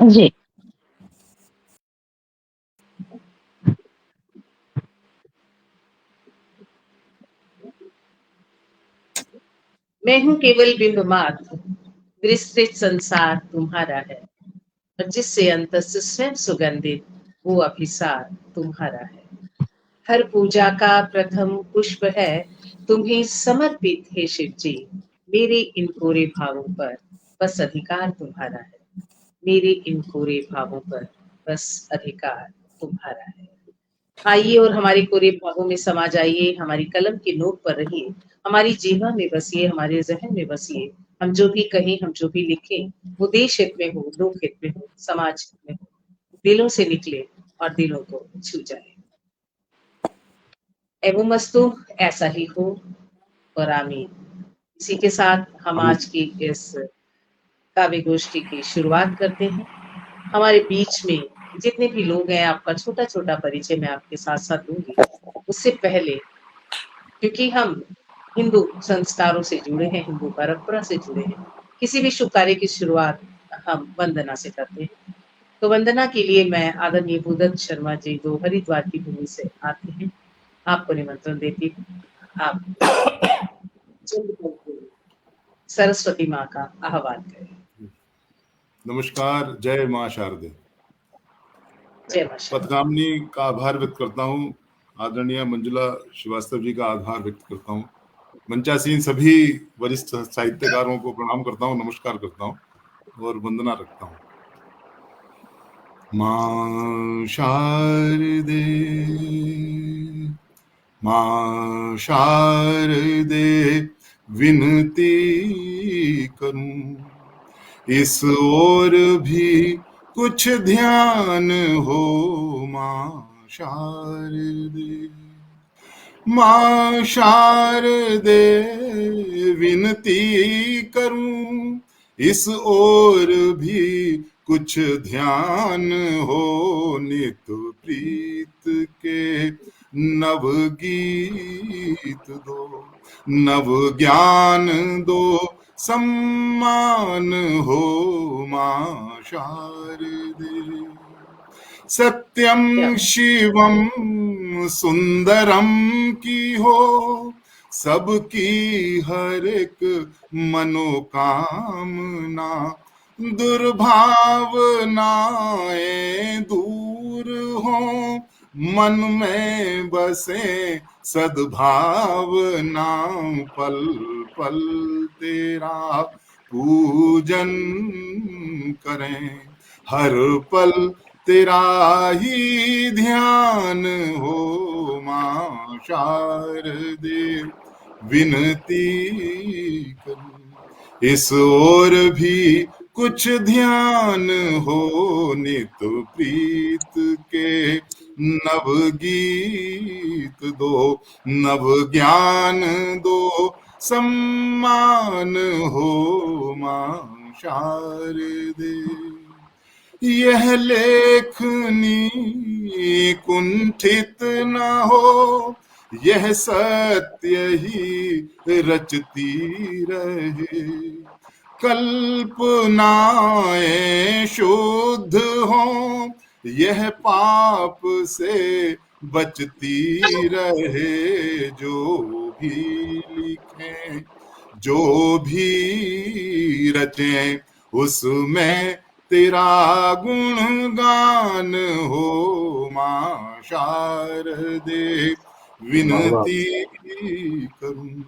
जी। मैं हूँ केवल बिंब मात्र, विस्तृत संसार तुम्हारा है, और जिससे अंतस स्वयं सुगंधित वो अभिसार तुम्हारा है। हर पूजा का प्रथम पुष्प है तुम्हें समर्पित हे शिव जी। मेरे इन कोरे भावों पर बस अधिकार तुम्हारा है। मेरे इन कोरे भावों पर बस अधिकार तुम्हारा है। आइए और हमारे कोरे भावों में समा जाइए, हमारी कलम की नोक पर रहिए, हमारी जीवा में बसिए, हमारे जहन में बसिए। हम जो भी कहें, हम जो भी लिखें, वो देश हित में हो, लोक हित में हो, समाज हित में हो, दिलों से निकले और दिलों को छू जाए। एवं ऐसा ही हो और आमीन। इसी के साथ हम आज की इस काव्य गोष्ठी की शुरुआत करते हैं। हमारे बीच में जितने भी लोग हैं, आपका छोटा छोटा परिचय मैं आपके साथ साथ दूंगी। उससे पहले, क्योंकि हम हिंदू संस्कारों से जुड़े हैं, हिंदू परंपरा से जुड़े हैं, किसी भी शुभ कार्य की शुरुआत हम वंदना से करते हैं। तो वंदना के लिए मैं आदरणीय भूदत्त शर्मा जी, जो हरिद्वार की भूमि से आते हैं, आपको निमंत्रण देती हूँ। आप चंद पल के लिए सरस्वती माँ का आह्वान करें। नमस्कार, जय मां शारदे। जय मां शारदे। पथगामिनी का आभार व्यक्त करता हूँ, आदरणीय मंजुला श्रीवास्तव जी का आभार व्यक्त करता हूँ, मंचासीन सभी वरिष्ठ साहित्यकारों को प्रणाम करता हूँ, नमस्कार करता हूँ और वंदना रखता हूँ। मां शारदे, मां शारदे विनती करूं, इस ओर भी कुछ ध्यान हो। मां शारदे, मां शारदे विनती करूं, इस ओर भी कुछ ध्यान हो। नित प्रीत के नव गीत दो, नव ज्ञान दो, सम्मान हो। मां शारदे, सत्यम शिवम सुंदरम की हो, सबकी हर एक मनोकामना, दुर्भावनाएं दूर हो, मन में बसे सद्भावना, पल पल तेरा पूजन करें, हर पल तेरा ही ध्यान हो। मां शारदे विनती करूं, इस ओर भी कुछ ध्यान हो। नित प्रीत के नव गीत दो, नव ज्ञान दो, सम्मान हो। मां शारदे, यह लेखनी कुंठित न हो, यह सत्य ही रचती रहे, कल्पनाएं शुद्ध हो, यह पाप से बचती रहे। जो भी लिखें, जो भी रचें, उसमें तेरा गुणगान हो। मां शारदे विनती करूं,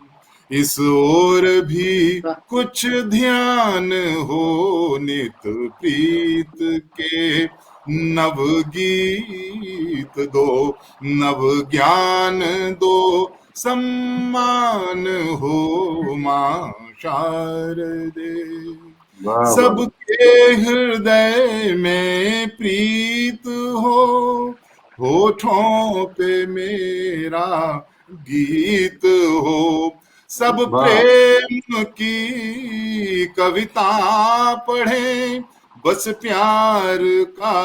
इस ओर भी कुछ ध्यान हो। नित प्रीत के नव गीत दो, नव ज्ञान दो, सम्मान हो। मां शारदे, सबके हृदय में प्रीत हो, होठों पे मेरा गीत हो, सब प्रेम की कविता पढ़े, बस प्यार का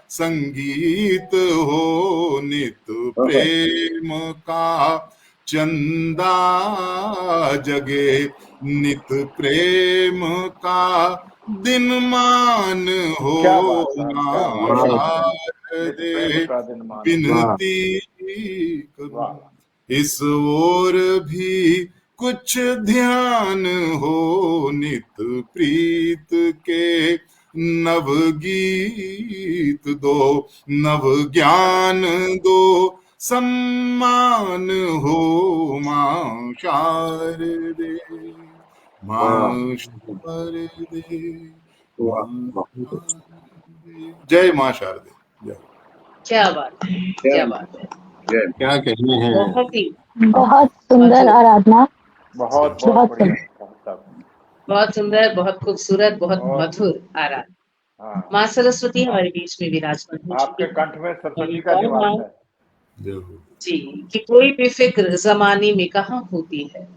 संगीत हो। नित प्रेम का चंदा जगे, नित प्रेम का दिन मान हो क्या बात है, क्या मां बात है। शारदे, निज प्रेम का दिन मान। विनती करूं वाह। इस ओर भी कुछ ध्यान हो, नित प्रीत के नव गीत दो, नव ज्ञान दो, सम्मान हो मां शारदे, मां शारदे, मां शारदे। जय मां शारदे। जय। क्या बात है, क्या बात है। क्या कहने हैं। बहुत ही बहुत सुंदर मधुर, आराधना, बहुत बहुत बढ़िया सुंदर। कहा आपने। बहुत सुंदर, बहुत खूबसूरत, बहुत और मधुर आराधना। हाँ, माँ सरस्वती हमारे बीच में विराजमान हो चुकी आपके कंठ में सरस्वती का है। और निवास माँ है। जय हो। जी कि कोई भी फिक्र जमाने में कहाँ होती है,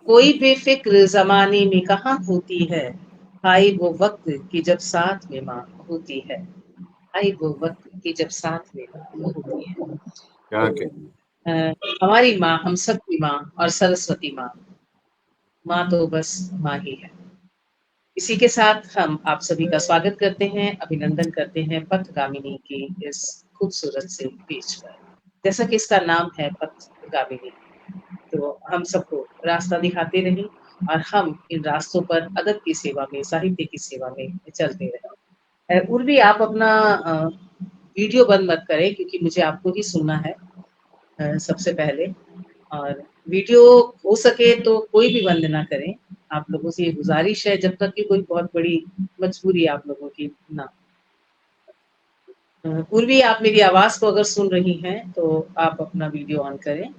कोई भी फिक्र जमाने में कहाँ होती है, आई वो वक्त की जब साथ में माँ होती है, आई वो वक्त की जब साथ में माँ होती है। क्या तो कहने। हमारी माँ, हम सबकी माँ और सरस्वती माँ, माँ तो बस माँ ही है। इसी के साथ हम आप सभी का स्वागत करते हैं, अभिनंदन करते हैं पथगामिनी की इस खूबसूरत से पेज पर। जैसा कि इसका नाम है पथगामिनी, तो हम सबको रास्ता दिखाते रहें और हम इन रास्तों पर अदब की सेवा में, साहित्य की सेवा में चलते रहें। उर्वी, आप अपना वीडियो बंद मत करें, क्योंकि मुझे आपको ही सुनना है सबसे पहले। और वीडियो हो सके तो कोई भी बंद ना करें। आप लोगों से ये गुजारिश है, जब तक कि कोई बहुत बड़ी मजबूरी आप लोगों की ना। उर्वी, आप मेरी आवाज को अगर सुन रही हैं तो आप अपना वीडियो ऑन करें।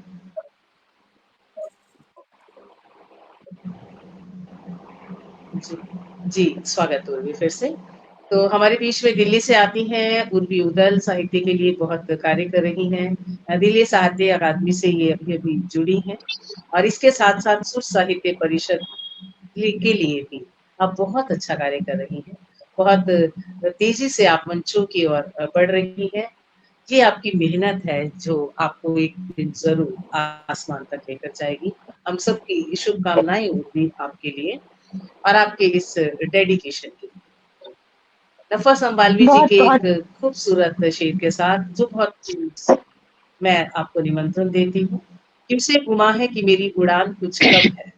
जी, जी स्वागत उर्वी फिर से। तो हमारे बीच में दिल्ली से आती हैं उर्वी उदल, साहित्य के लिए बहुत कार्य कर रही हैं। दिल्ली साहित्य अकादमी से ये अभी अभी जुड़ी हैं और इसके साथ साथ सुर साहित्य परिषद के लिए भी आप बहुत अच्छा कार्य कर रही हैं। बहुत तेजी से आप मंचों की ओर बढ़ रही हैं। ये आपकी मेहनत है जो आपको एक दिन जरूर आसमान तक लेकर जाएगी। हम सबकी शुभकामनाएं होगी आपके लिए और आपके इस डेडिकेशन के लिए। नफस अम्बालवी जी बहुत के बहुत एक खूबसूरत शेर के साथ जो बहुत मैं आपको निमंत्रण देती हूँ। किससे गुमा है कि मेरी उड़ान कुछ कम है,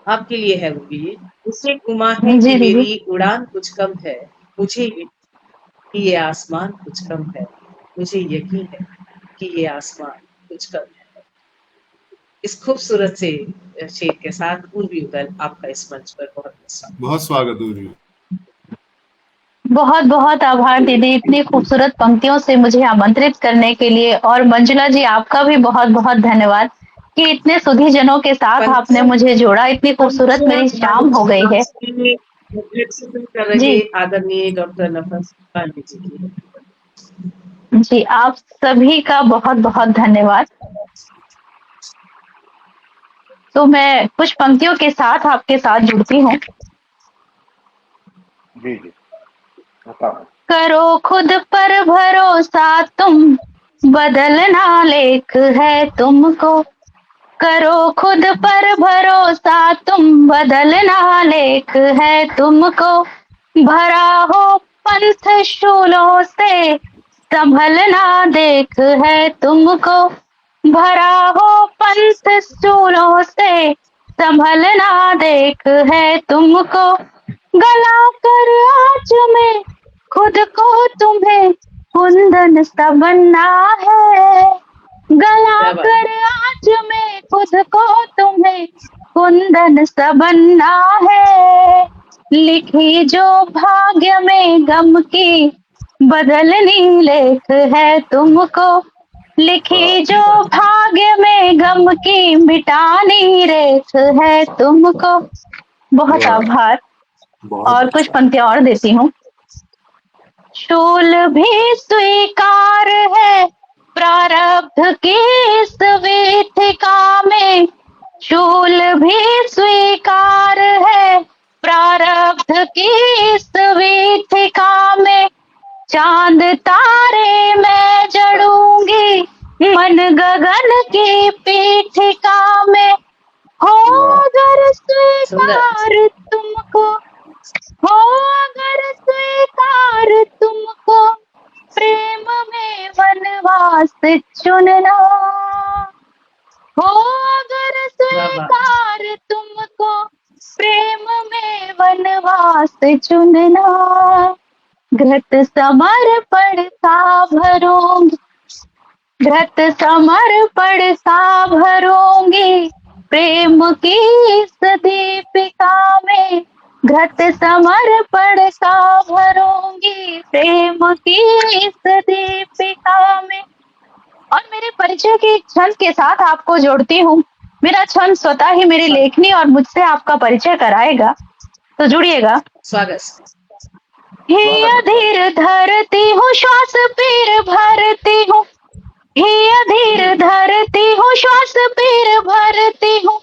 आपके लिए है वो भी। उससे गुमा है कि जी दीदी, मेरी उड़ान कुछ कम है, मुझे कि ये आसमान कुछ कम है, मुझे यकीन है कि ये आसमान कुछ कम है। इस खूबसूरत से शेर के साथ उर्वी उदल आपका इस मंच पर बहुत स्वागत उर्वी। बहुत बहुत आभार दीदी, इतनी खूबसूरत पंक्तियों से मुझे आमंत्रित करने के लिए। और मंजुला जी, आपका भी बहुत बहुत धन्यवाद कि इतने सुधी जनों के साथ आपने मुझे जोड़ा। इतनी खूबसूरत मेरी शाम हो गई है। कर जी रहे आदरणीय डॉक्टर नफस अम्बालवी जी की। जी, आप सभी का बहुत बहुत धन्यवाद। तो मैं कुछ पंक्तियों के साथ आपके साथ जुड़ती हूँ। जी जी, बताओ। करो खुद पर भरोसा तुम, बदलना लेख है तुमको। करो खुद पर भरोसा तुम, बदलना लेख है तुमको। भरा हो पंथ शूलों से, संभलना देख है तुमको। भरा हो पंथ शूलों से, संभलना देख है तुमको। गला कर आँच में खुद को तुम्हें कुंदन सा बनना है। गला क्या बात कर आँच में खुद को तुम्हें कुंदन सा बनना है। लिखी जो भाग्य में गम की, बदलनी लेख है तुमको। लिखी जो भाग्य में गम की, मिटानी रेख है तुमको। बहुत आभार। बहुत और कुछ पंक्तियां और देती हूँ। शूल भी स्वीकार है प्रारब्ध की इस वीथिका में। शूल भी स्वीकार है प्रारब्ध की इस वीथिका में। चांद तारे मैं जड़ूंगी मन गगन की पीठिका में। हो अगर सुंदर। स्वीकार तुमको, बनवास चुनना हो, अगर स्वीकार तुमको प्रेम में वनवास चुनना, घृत समर्पण सा भरूंगी, घृत समर्पण सा भरूंगी, प्रेम की इस दीपिका में, घृत समर्पण सा भरूंगी, प्रेम की इस दीपिका में। और मेरे परिचय के एक छंद के साथ आपको जोड़ती हूँ। मेरा छंद स्वतः ही मेरी लेखनी और मुझसे आपका परिचय कराएगा, तो जुड़िएगा। स्वागत। हे अधीर धरती हूँ, श्वास पीर भरती हूँ, हे अधीर धरती हूँ, श्वास पीर भरती हूँ,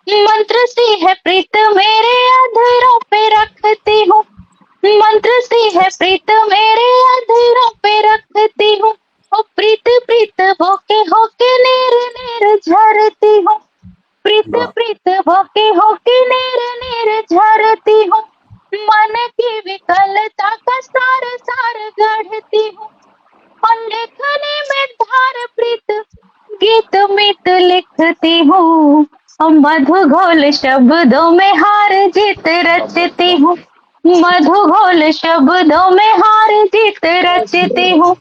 मंत्र सी है प्रीत मेरे अधरों पे रखती हूँ, मंत्र सी है प्रीत मेरे अधरों पे रखती हूँ, ओ प्रीत प्रीत होके नीर नीर झरती हूँ, प्रीत प्रीत होके नीर नीर झरती हूँ, मन की विकलता का सार सार गढ़ती हूँ, और लेखनी में धार प्रीत गीत मीत लिखती हूँ, और मधु घोल शब्दों में हार जीत रचती हूँ, मधु घोल शब्दों में हार जीत रचती हूँ,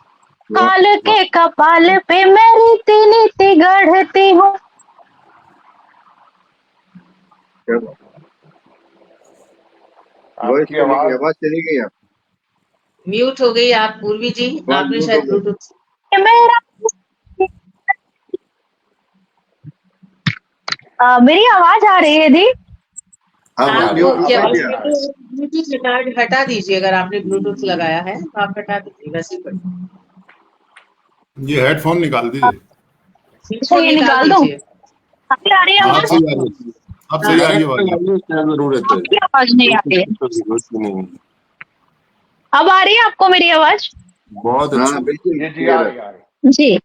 काल के कपाल पे मैं रीति नीति गढ़ती हूँ। आपकी आवाज चली गई। आप म्यूट हो गई आप पूर्वी जी, आपने शायद ब्लूटूथ। मेरी आवाज आ रही है दी? ब्लूटूथ हटा दीजिए, अगर आपने ब्लूटूथ लगाया है तो आप हटा दीजिए, वैसे ही ये हेडफोन निकाल दीजिए। ये निकाल दूं? आपकी आ रही है आवाज? आप सही आ रही है, जरूरत है। आपकी आवाज नहीं आ रही है। अब आ रही है आपको मेरी आवाज? बहुत अच्छा, बिल्कुल जी।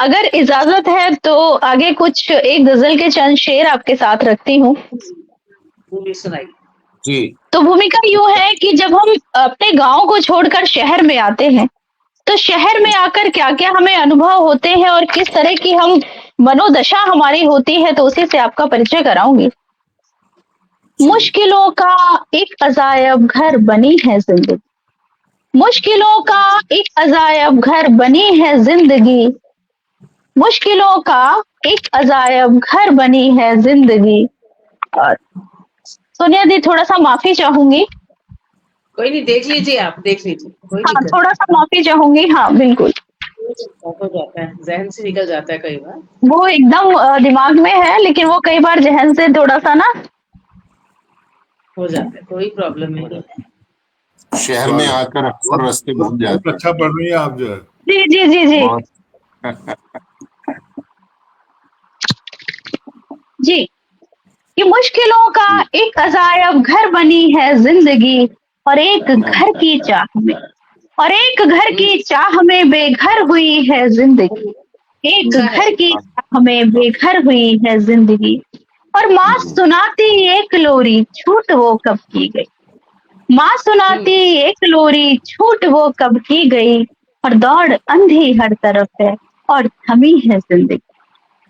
अगर इजाजत है तो आगे कुछ एक गजल के चंद शेर आपके साथ रखती हूँ। सुनाई जी। तो भूमिका यूं है कि जब हम अपने गांव को छोड़कर शहर में आते हैं तो शहर में आकर क्या क्या हमें अनुभव होते हैं और किस तरह की हम मनोदशा हमारी होती है, तो उसी से आपका परिचय कराऊंगी। मुश्किलों का एक अजायब घर बनी है जिंदगी, मुश्किलों का एक अजायब घर बनी है जिंदगी, मुश्किलों का एक अजायब घर बनी है जिंदगी। और सोनिया दी थोड़ा सा माफी चाहूंगी। कोई नहीं, देख लीजिए, आप देख लीजिए, कोई हाँ, दिक्कत थोड़ा सा माफी चाहूंगी। हाँ बिल्कुल, हो जाता है, जहन से निकल जाता है कई बार, वो एकदम दिमाग में है, लेकिन वो कई बार जहन से थोड़ा सा ना हो जाता है, कोई प्रॉब्लम नहीं है। शहर में आकर अक्सर रास्ते भूल जाते। बहुत अच्छा पढ़ रही है आप जो है। जी जी जी जी जी। कि मुश्किलों का एक अजायब घर बनी है जिंदगी, और एक घर की चाह में, और एक घर की चाह में बेघर हुई है जिंदगी, एक घर की चाह में बेघर हुई है जिंदगी। और माँ सुनाती एक लोरी छूट वो कब की गई, माँ सुनाती एक लोरी छूट वो कब की गई। और दौड़ अंधी हर तरफ है और थमी है जिंदगी,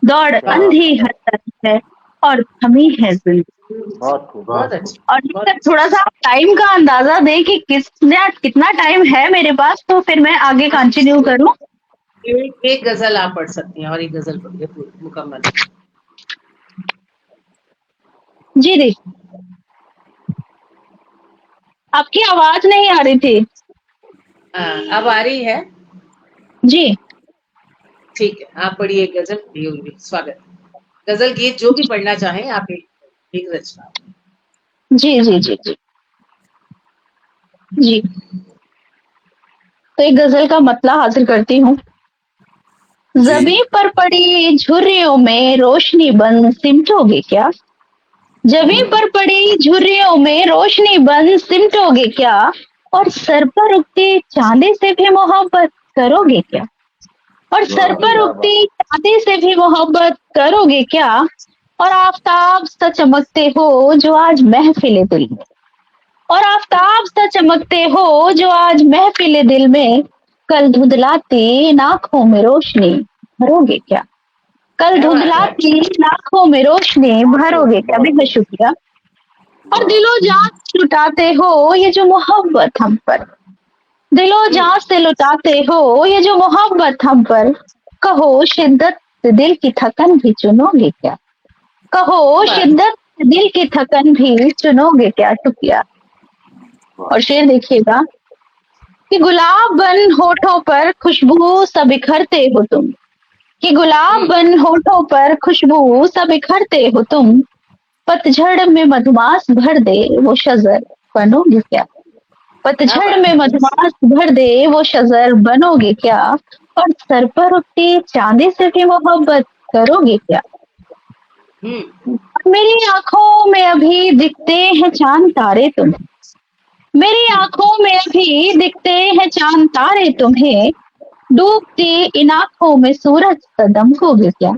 दौड़ अंधी हर तरफ है और थमी है जिंदगी। बहुत अच्छा। और थोड़ा सा टाइम का अंदाजा दे कि कितना टाइम है मेरे पास, तो फिर मैं आगे कंटिन्यू करूं। एक गजल आप पढ़ सकती हैं और एक गजल पढ़िए मुकम्मल। जी दी, आपकी आवाज नहीं आ रही थी। अब आ रही है जी ठीक है, आप पढ़िए एक गजल पढ़िए। स्वागत। गजल गीत जो भी पढ़ना चाहें आप, एक रचना। जी जी जी जी जी। तो एक गजल का मतला हासिल करती हूँ। जमीन पर पड़ी झुर्रियों में रोशनी बन सिमटोगे क्या, जमीन पर पड़ी झुर्रियों में रोशनी बन सिमटोगे क्या, और सर पर उगती चांदी से भी मोहब्बत करोगे क्या, और सर पर उगती चांदी से भी मोहब्बत करोगे क्या। और आफताब सा चमकते हो जो आज महफिले दिल में, और आफताब सा चमकते हो जो आज महफिले दिल में, कल धुंधलाती इन आंखों में रोशनी भरोगे क्या? कल धुंधलाती इन आंखों में रोशनी भरोगे क्या? बेहद शुक्रिया। और दिलो जान लुटाते हो ये जो मोहब्बत हम पर, दिलो जान से लुटाते हो ये जो मोहब्बत हम पर, कहो शिद्दत से दिल की थकन भी चुनोगे क्या? कहो शिद्दत से दिल की थकन भी चुनोगे क्या? शुक्रिया। और शेर देखिएगा कि गुलाब बन होठों पर खुशबू सा बिखरते हो तुम, कि गुलाब बन होठों पर खुशबू सा बिखरते हो तुम, पतझड़ में मधुमास भर दे वो शजर बनोगे क्या? पतझड़ में मधुमास भर दे वो शजर बनोगे क्या? और सर पर उठती चांदी से भी मोहब्बत करोगे क्या? मेरी आंखों में अभी दिखते हैं चांद तारे तुम्हें, मेरी आंखों में अभी दिखते हैं चांद तारे तुम्हें, डूबती इन आंखों में सूरज सा दमकोगे क्या?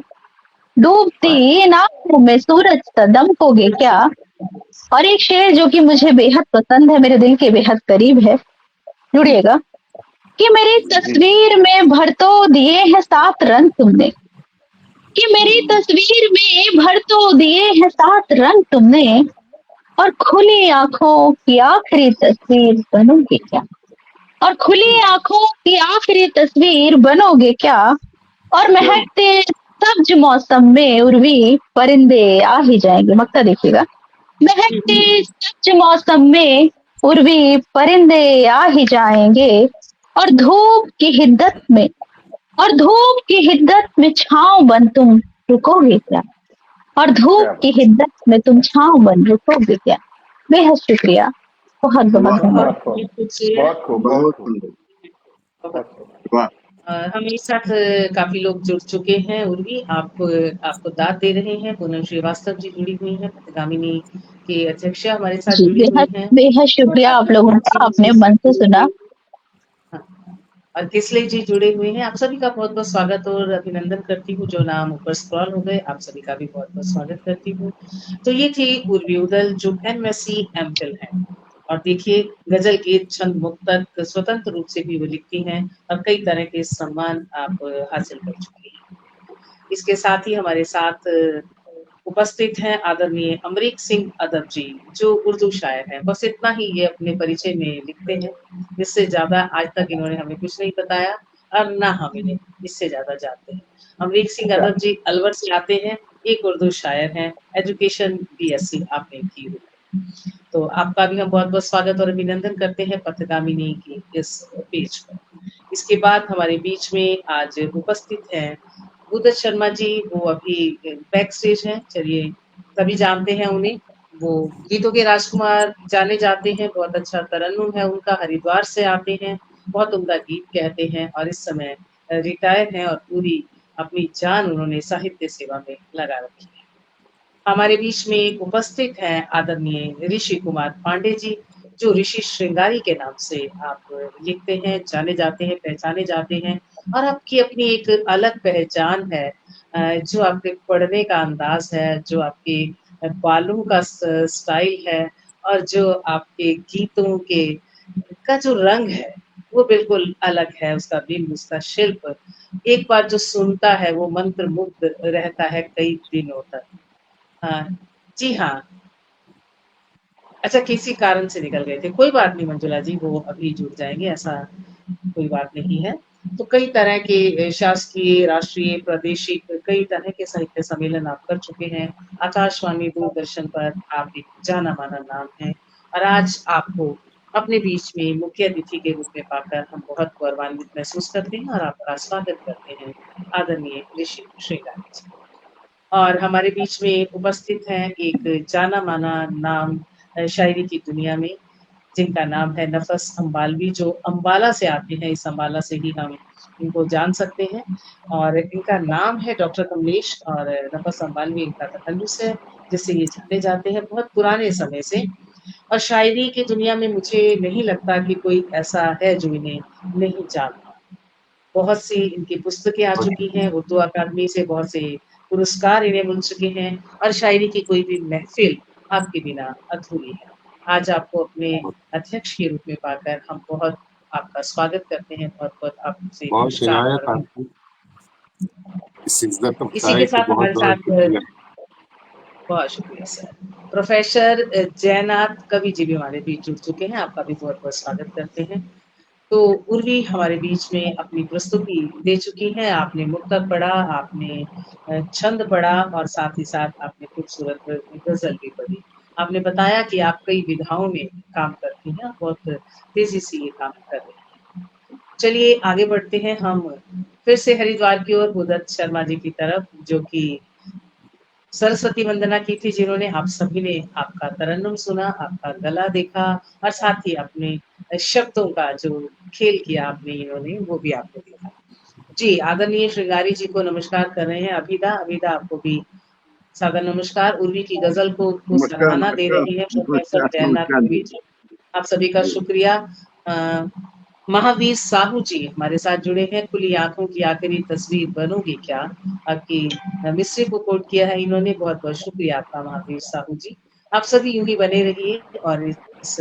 डूबती इन आंखों में सूरज सा दमकोगे क्या? और एक शेर जो कि मुझे बेहद पसंद है, मेरे दिल के बेहद करीब है, जुड़िएगा, कि मेरी तस्वीर में भर तो दिए हैं 7 रंग तुमने, कि मेरी तस्वीर में भर तो दिए हैं 7 रंग तुमने, और खुली आंखों की आखिरी तस्वीर बनोगे क्या? और खुली आंखों की आखिरी तस्वीर बनोगे क्या? और महकते सब्ज मौसम में उर्वी परिंदे आ ही जाएंगे। मक्ता देखिएगा, महकते सब्ज मौसम में उर्वी परिंदे आ ही जाएंगे, और धूप की हिद्दत में, और धूप की हिद्दत में छांव बन तुम रुकोगे क्या? और धूप की हिद्दत में तुम छांव बन रुकोगे क्या? बेहद शुक्रिया, बहुत बहुत धन्यवाद। हमारे साथ काफी लोग जुड़ चुके हैं। उर्वी आपको दाद दे रहे हैं। पूनम श्रीवास्तव जी जुड़ी हुई हैं, पथगामिनी की अध्यक्षा हमारे साथ जुड़ी हुई हैं। बेहद शुक्रिया आप लोगों का, आपने मन से सुना। और किसले जी जुड़े हुए हैं। आप सभी का बहुत बहुत स्वागत और अभिनंदन करती हूँ। जो नाम ऊपर स्क्रॉल हो गए, आप सभी का भी बहुत बहुत स्वागत करती हूँ। तो ये थी उर्वी उदल जो MSc MPhil है। और देखिए, गजल के छंद मुक्तक स्वतंत्र रूप से भी वो लिखती हैं और कई तरह के सम्मान आप हासिल कर चुकी हैं। इसके साथ ही हमारे साथ उपस्थित हैं आदरणीय अमरीक सिंह अदब जी, जो उर्दू शायर हैं। बस इतना ही ये अपने परिचय में लिखते हैं, जिससे ज्यादा आज तक इन्होंने हमें कुछ नहीं बताया और ना हम इन्हें इससे ज्यादा जानते हैं। अमरीक सिंह अदब जी अलवर से आते हैं, एक उर्दू शायर हैं, एजुकेशन BSc आपने की हुई। तो आपका भी हम बहुत बहुत स्वागत और अभिनंदन करते हैं पथगामिनी की इस पेज पर। इसके बाद हमारे बीच में आज उपस्थित हैं उदित शर्मा जी। वो अभी बैक स्टेज हैं, चलिए तभी जानते हैं उन्हें। वो गीतों के राजकुमार जाने जाते हैं, बहुत अच्छा तरन्नुम है उनका, हरिद्वार से आते हैं, बहुत उम्दा गीत कहते हैं और इस समय रिटायर हैं और पूरी अपनी जान उन्होंने साहित्य सेवा में लगा रखी है। हमारे बीच में उपस्थित हैं आदरणीय ऋषि कुमार पांडे जी, जो ऋषि श्रृंगारी के नाम से आप लिखते हैं, जाने जाते हैं, पहचाने जाते हैं। और आपकी अपनी एक अलग पहचान है, जो आपके पढ़ने का अंदाज है, जो आपके बालों का स्टाइल है और जो आपके गीतों के का जो रंग है वो बिल्कुल अलग है। उसका बिंब, उसका शिल्प, एक बार जो सुनता है वो मंत्र मुग्ध रहता है कई दिनों तक। जी हाँ, अच्छा किसी कारण से निकल गए थे, कोई बात नहीं मंजुला जी, वो अभी जुड़ जाएंगे, ऐसा कोई बात नहीं है। तो कई तरह के शासकीय, राष्ट्रीय, प्रादेशिक कई तरह के साहित्य सम्मेलन आप कर चुके हैं। आकाशवाणी, दूरदर्शन पर आप एक जाना माना नाम है और आज आपको अपने बीच में मुख्य अतिथि के रूप में पाकर हम बहुत गौरवान्वित महसूस करते हैं और आपका स्वागत करते हैं आदरणीय ऋषि श्रृंगारी जी। और हमारे बीच में उपस्थित हैं एक जाना माना नाम शायरी की दुनिया में, जिनका नाम है नफस अम्बालवी, जो अम्बाला से आते हैं। इस अम्बाला से ही हम इनको जान सकते हैं और इनका नाम है डॉक्टर कमलेश और नफस अम्बालवी इनका तखल्लुस है, जिससे ये जाने जाते हैं बहुत पुराने समय से। और शायरी की दुनिया में मुझे नहीं लगता कि कोई ऐसा है जो इन्हें नहीं जानता। बहुत सी इनकी पुस्तकें आ चुकी हैं, उर्दू अकादमी से बहुत से पुरस्कार इन्हें मिल चुके हैं और शायरी की कोई भी महफिल आपके बिना अधूरी है। आज आपको अपने अध्यक्ष के रूप में पाकर हम बहुत आपका स्वागत करते हैं, बहुत बहुत आपसे बहुत नमस्कार। इनायत आपकी इस इज्जत इसी अफजाई के को साथ हमारे बहुत बहुत साथ शुक्रिया। बहुत शुक्रिया सर। प्रोफेसर जयनाथ कवि जी भी हमारे बीच जुड़ चुके हैं, आपका भी बहुत बहुत स्वागत करते हैं। तो उर्वी हमारे बीच में अपनी प्रस्तुति दे चुकी हैं। आपने मुक्तक पढ़ा, आपने छंद पढ़ा और साथ ही साथ आपने खूबसूरत गजल भी पढ़ी। आपने बताया कि आप कई विधाओं में काम करती हैं, बहुत तेजी से ये काम कर रही हैं। चलिए आगे बढ़ते हैं हम फिर से हरिद्वार की ओर, भूदत्त शर्मा जी की तरफ, जो कि सरस्वती वंदना की थी, जिन्होंने आप सभी ने आपका तरन्नुम सुना, आपका गला देखा और साथ ही अपने शब्दों का जो खेल किया आपने, इन्होंने वो भी आपने देखा। जी, आदरणीय श्रृंगारी जी को नमस्कार कर रहे हैं। अभिदा आपको भी सादर नमस्कार। उर्वी की गजल को सराहना दे रही है प्रोफेसर जयनाथ उर्वी जी, आप सभी का शुक्रिया। महावीर साहू जी हमारे साथ जुड़े हैं। खुली आंखों की आखिरी तस्वीर बनोगी क्या, आपकी मिस्री को कोट किया है इन्होंने, बहुत बहुत शुक्रिया आपका महावीर साहू जी। आप सभी यूं ही बने रहिए और इस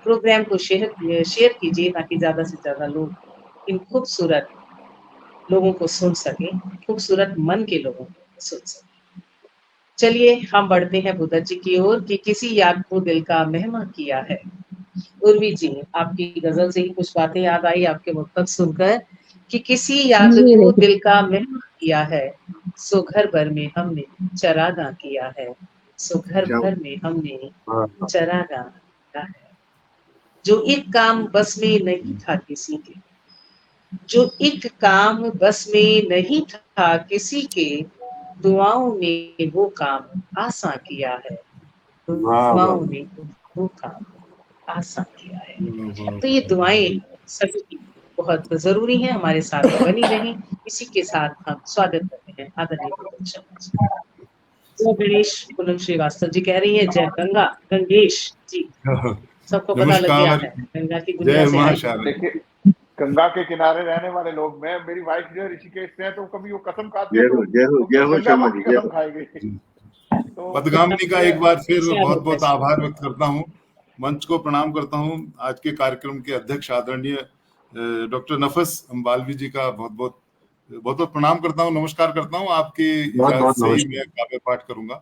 प्रोग्राम को शेयर कीजिए, ताकि ज्यादा से ज्यादा लोग इन खूबसूरत लोगों को सुन सके, खूबसूरत मन के लोगों को सुन सके। चलिए हम बढ़ते हैं भूदत्त जी की ओर कि किसी याद को दिल का मेहमान किया है। उर्वी जी, आपकी गजल से ही कुछ बातें याद आई आपके मुक्तक सुनकर कि किसी याद को दिल का मेहमान किया है, सो घर भर में हमने चरागाह किया है, सो घर भर में हमने चरागाह किया है। जो एक काम बस में नहीं था किसी के, जो एक काम बस में नहीं था किसी के, दुआओं ने वो काम आसान किया है, दुआओं ने वो काम आसान किया है। तो ये दुआएं सभी की बहुत जरूरी है, हमारे साथ बनी रहें। इसी के साथ हम स्वागत करते हैं आदरणीय भूदत्त शर्मा जी। जय गणेश, पूनम श्रीवास्तव जी कह रही है जय गंगा गंगेश जी, सबको पता लग गया नमस्कार, है गंगा की दुनिया जय से मां आई। शारदा। देखिए, गंगा के किनारे रहने वाले लोग, मैं, मेरी वाइफ जो है ऋषिकेश से है, तो कभी वो कसम खाती है तो गंगा मां की कसम खाएगी। तो पदगामिनी का एक बार फिर बहुत बहुत जय आभार व्यक्त करता हूँ, मंच को प्रणाम करता हूँ। आज के कार्यक्रम के अध्यक्ष आदरणीय डॉक्टर नफस अम्बालवी जी का बहुत बहुत प्रणाम करता हूँ, नमस्कार करता हूँ। आपकी इजाजत से ही मैं काव्य पाठ करूंगा।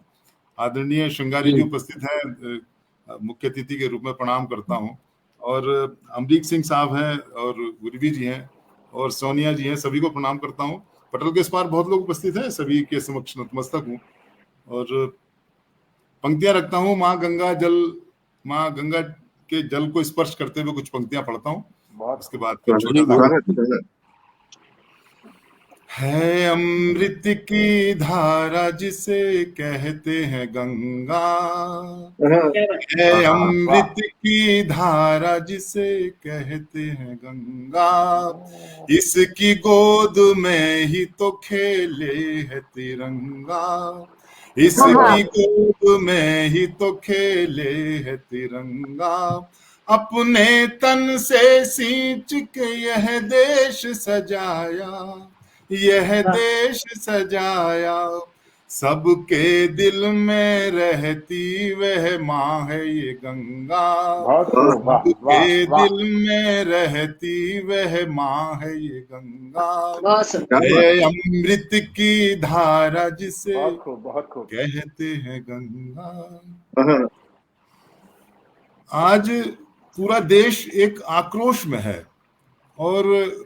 आदरणीय श्रृंगारी जी उपस्थित हैं, मुख्य अतिथि के रूप में प्रणाम करता हूँ। और अमरीक सिंह साहब हैं और गुरवी जी हैं और सोनिया जी हैं, सभी को प्रणाम करता हूँ। पटल के इस पार बहुत लोग उपस्थित हैं, सभी के समक्ष नतमस्तक हूँ और पंक्तियां रखता हूँ। माँ गंगा के जल को स्पर्श करते हुए कुछ पंक्तियां पढ़ता हूँ, उसके बाद फिर छोटा है। अमृत की धारा जिसे कहते हैं गंगा, है अमृत की धारा जिसे कहते हैं गंगा, इसकी गोद में ही तो खेले है तिरंगा, इसकी गोद में ही तो खेले है तिरंगा। अपने तन से सींच के यह देश सजाया, यह देश सजाया, सबके दिल में रहती वह माँ है ये गंगा, सबके दिल में रहती वह माँ है ये गंगा, है अमृत की धारा जिसे कहते हैं गंगा। आज पूरा देश एक आक्रोश में है और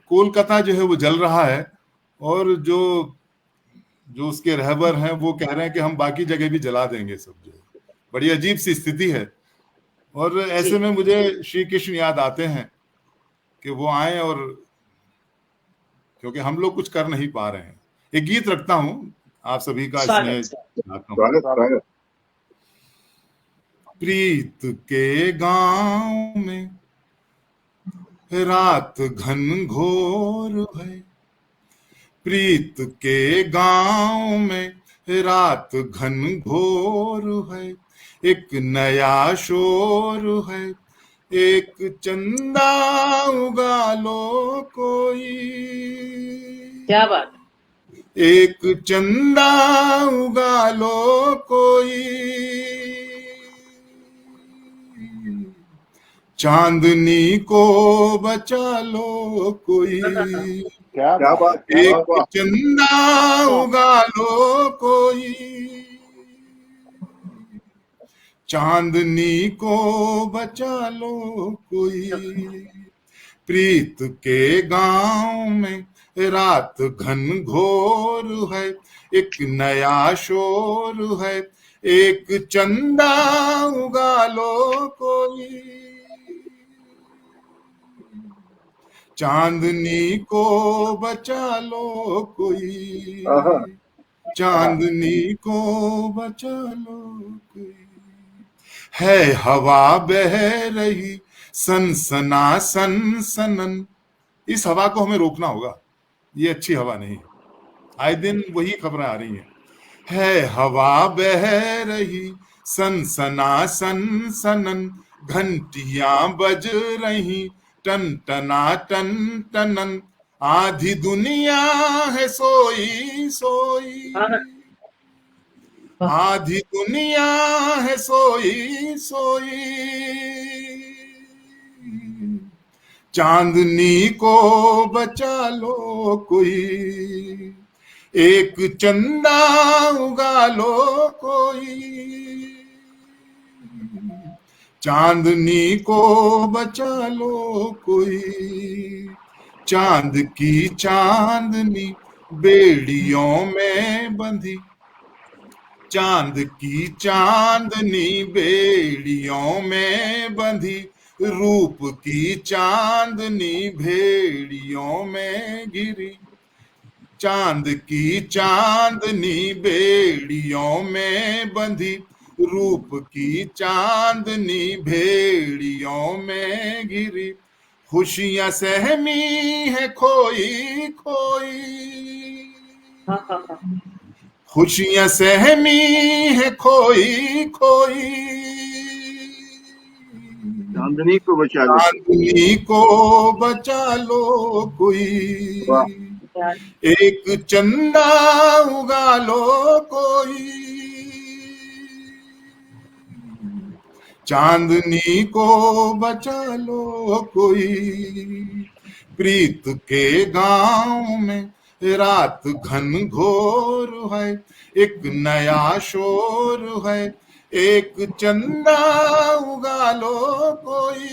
कोलकाता जो है वो जल रहा है और जो उसके रहबर हैं वो कह रहे हैं कि हम बाकी जगह भी जला देंगे सब जगह। बड़ी अजीब सी स्थिति है और ऐसे में मुझे श्री कृष्ण याद आते हैं कि वो आए, और क्योंकि हम लोग कुछ कर नहीं पा रहे हैं, एक गीत रखता हूं आप सभी का स्नेह। प्रीत के गांव में रात घन घोर है, प्रीत के गांव में रात घन घोर है, एक नया शोर है, एक चंदा उगा लो कोई, क्या बात, एक चंदा उगा लो कोई, चांदनी को बचा लो कोई, क्या बात, एक चंदा उगा लो कोई, चांदनी को बचा लो कोई, प्रीत के गांव में रात घन घोर है, एक नया शोर है, एक चंदा उगा लो कोई, चांदनी को बचा लो कोई, चांदनी को बचा लो कोई। है हवा बह रही सनसना सनसनन, इस हवा को हमें रोकना होगा, ये अच्छी हवा नहीं है, आए दिन वही खबरें आ रही हैं। है हवा बह रही सनसना सनसनन, घंटियां बज रही टन टना टन टनन, आधी दुनिया है सोई सोई, आधी दुनिया है सोई सोई, चांदनी को बचा लो कोई, एक चंदा उगा लो कोई, चांदनी को बचा लो कोई, चांद की चांदनी बेड़ियों में बंधी, चांद की चांदनी बेड़ियों में बंधी, रूप की चांदनी भेड़ियों में घिरी, चांद की चांदनी बेड़ियों में बंधी, रूप की चांदनी भेड़ियों में घिरी, खुशियां सहमी है खोई खोई, खुशियां सहमी है खोई खोई, चांदनी को बचा लो, चांदनी को बचा लो कोई, एक चंदा उगा लो कोई, चांदनी को बचा लो कोई, प्रीत के गांव में रात घन घोर है, एक नया शोर है, एक चंदा उगा लो कोई,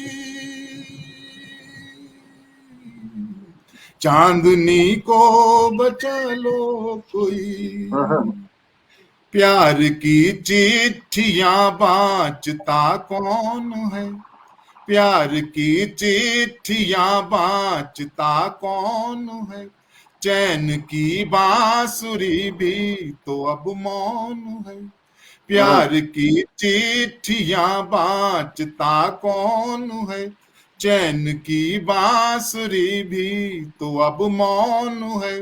चांदनी को बचा लो कोई, प्यार की चिट्ठियां बांचता कौन है, प्यार की चिट्ठियां बांचता कौन है, चैन की बांसुरी भी तो अब मौन है, प्यार की चिट्ठियां बांचता कौन है, चैन की बांसुरी भी तो अब मौन है,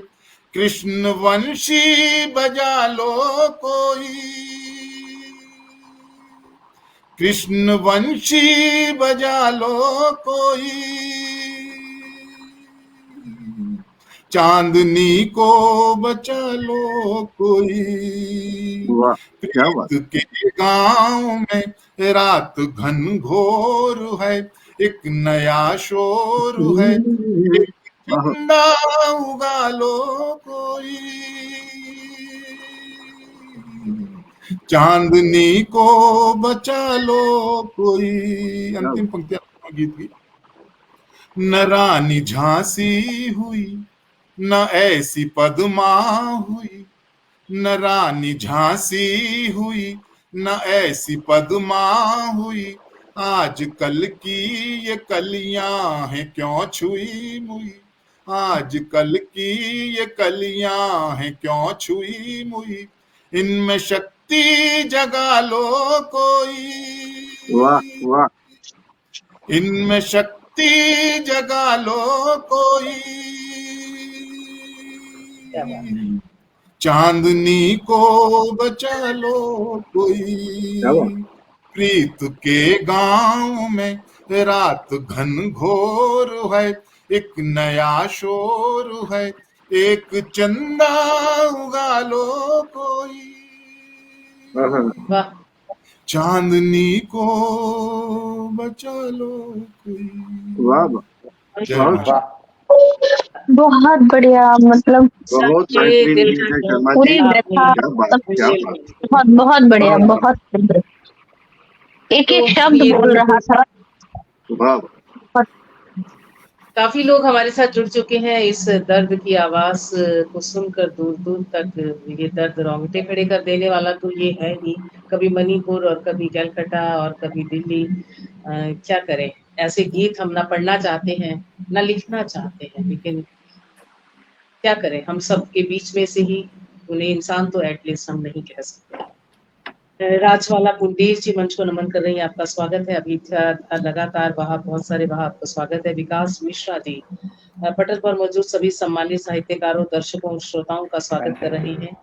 कृष्ण वंशी बजा लो कोई, कृष्ण वंशी बजा लो कोई, चांदनी को बचा लो कोई, प्रीत के गांव में रात घन घोर है, एक नया शोर है, एक चंदा उगा लो कोई, चांदनी को बचा लो कोई। अंतिम पंक्तियां गीत की। न रानी झांसी हुई न ऐसी पद्मा हुई, न रानी झांसी हुई न ऐसी पद्मा हुई, आज कल की ये कलियां हैं क्यों छुई मुई, आज कल की ये कलियां हैं क्यों छुई मुई, इनमें शक्ति जगा लो कोई, वाह वाह, इनमें शक्ति जगा लो कोई, चांदनी को बचा लो कोई, प्रीत के गांव में रात घन घोर है, एक नया शोर है, एक चंदा उगा लो कोई, चांदनी को बचा लो कोई। वाह वाह, जय बहुत माता। बहुत बढ़िया, मतलब बहुत सबके बेहतरीन दिल गीत है को शर्मा जी। पूरी आपने व्यथा, क्या बात, क्या मुझे बात। बहुत बहुत बढ़िया, बहुत बहुत सुंदर। एक एक तो शब्द ये बोल रहा था। वाह वाह। बहुत- काफी लोग हमारे साथ जुड़ चुके हैं। इस दर्द की आवाज को सुनकर दूर दूर तक ये दर्द रोंगटे खड़े कर देने वाला तो ये है ही। कभी मणिपुर और कभी कलकत्ता और कभी दिल्ली। क्या करें, ऐसे गीत हम ना पढ़ना चाहते हैं ना लिखना चाहते हैं, लेकिन क्या करें, हम सबके बीच में से ही उन्हें इंसान तो एटलीस्ट हम नहीं कह सकते। राजवाला पुंडीर जी मंच को नमन कर रही हैं, आपका स्वागत है। अभी लगातार वहाँ बहुत सारे वहाँ आपका स्वागत है। विकास मिश्रा जी पटल पर मौजूद सभी सम्मानित साहित्यकारों, दर्शकों और श्रोताओं का स्वागत कर रहे हैं।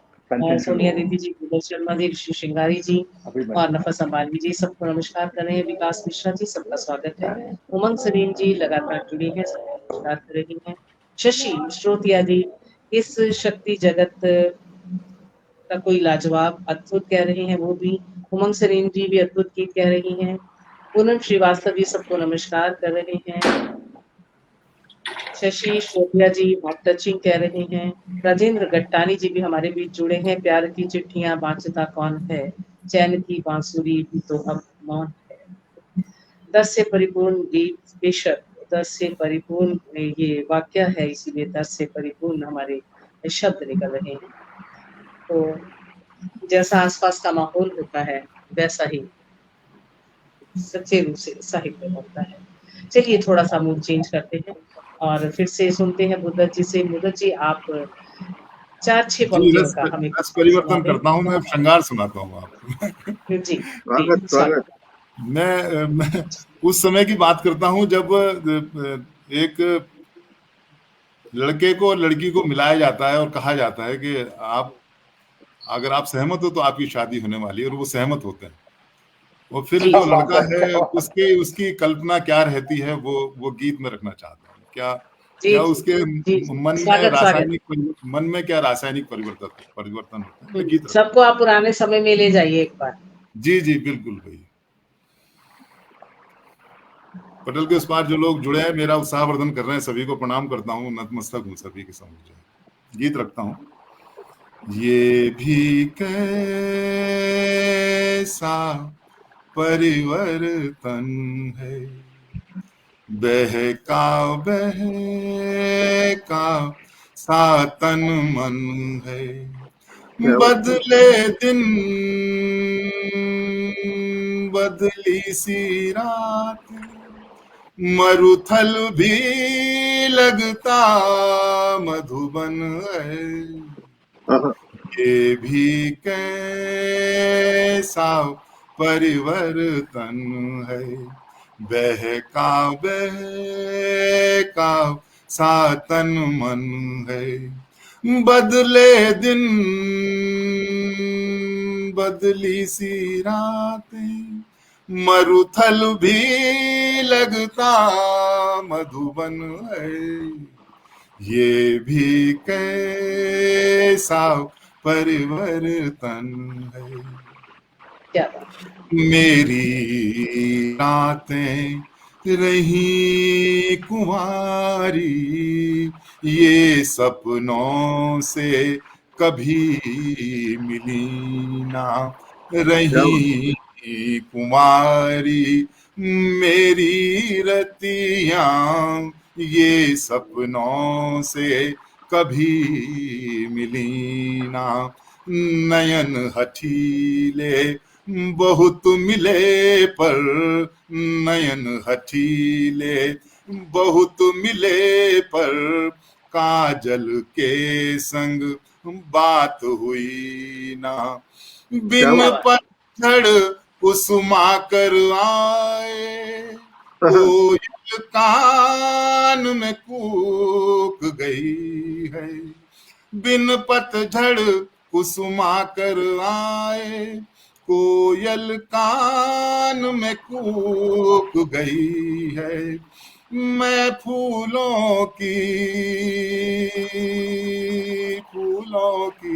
सोनिया दीदी जी, विमल शर्मा जी, ऋषि श्रृंगारी जी और नफस अंबानी जी सबको नमस्कार कर रहे हैं। विकास मिश्रा जी सबका स्वागत है। उमंग सरीन जी लगातार जुड़ी हैं, सबको नमस्कार कर रही हैं। शशि श्रोतिया जी इस शक्ति जगत का कोई लाजवाब अद्भुत कह रहे हैं वो भी। उमंग सरीन जी भी अद्भुत गीत कह रही हैं। पूनम श्रीवास्तव जी सबको नमस्कार कर रहे हैं। शशि शोभिया जी बहुत टचिंग कह रहे हैं। राजेंद्र गट्टानी जी भी हमारे बीच जुड़े हैं। प्यार की चिट्ठियां बांचता कौन है, चैन की बांसुरी भी तो अब मौन है। 10 से परिपूर्ण गीत, बेशक 10 से परिपूर्ण ये वाक्य है, इसीलिए 10 से परिपूर्ण हमारे शब्द निकल रहे हैं। तो जैसा आसपास का माहौल होता है वैसा ही सच्चे रूप से साहित्य बनता है। चलिए थोड़ा सा मूड चेंज करते हैं और फिर से सुनते हैं मुद्दत जी से। मुद्दत जी आप 4-6 जी, पंक्तियों का हमें रस परिवर्तन सुना करता हूँ मैं, अब श्रृंगार सुनाता हूँ आपको। दें। जी स्वागत स्वागत। मैं उस समय की बात करता हूँ जब एक लड़के को और लड़की को मिलाया जाता है और कहा जाता है कि आप अगर आप सहमत हो तो आपकी शादी होने वाली है, और वो सहमत होते हैं। और फिर जी जो लड़का है उसकी कल्पना क्या रहती है, वो गीत में रखना चाहता हूँ। क्या जी क्या जी उसके जी स्वागत स्वागत। मन में क्या रासायनिक परिवर्तन होते हैं, मैं गीत रखता सबको आप पुराने समय में ले जाइए एक बार। हूँ। जी जी बिल्कुल भाई। पटल के उस पार जो लोग जुड़े हैं मेरा उत्साहवर्धन कर रहे हैं, सभी को प्रणाम करता हूँ, नतमस्तक हूँ सभी के समक्ष। गीत रखता हूँ। ये भी कैसा परिवर्तन है, बहका बहका सा तन मन है, क्या बात। बदले दिन बदली सी रात, मरुथल भी लगता मधुबन है। आहा, ये भी कैसा परिवर्तन है, बहका बहका सा तन मन है, बदले दिन बदली सी रातें, मरुथल भी लगता मधुबन है। ये भी कैसा परिवर्तन है। क्या बात। मेरी रातें रही कुंवारी, ये सपनों से कभी मिली ना क्या बात। रही कुंवारी, मेरी रतियां ये सपनों से कभी मिली ना, नयन हठीले बहुत मिले पर, नयन हठीले बहुत मिले पर, काजल के संग बात हुई ना, बिन पतझड़ कुसुमा कर आए, कोयल कान में कूक गई है, बिन पतझड़ कुसुमा कर आए, कोयल कान में कूक गई है, मैं फूलों की फूलों की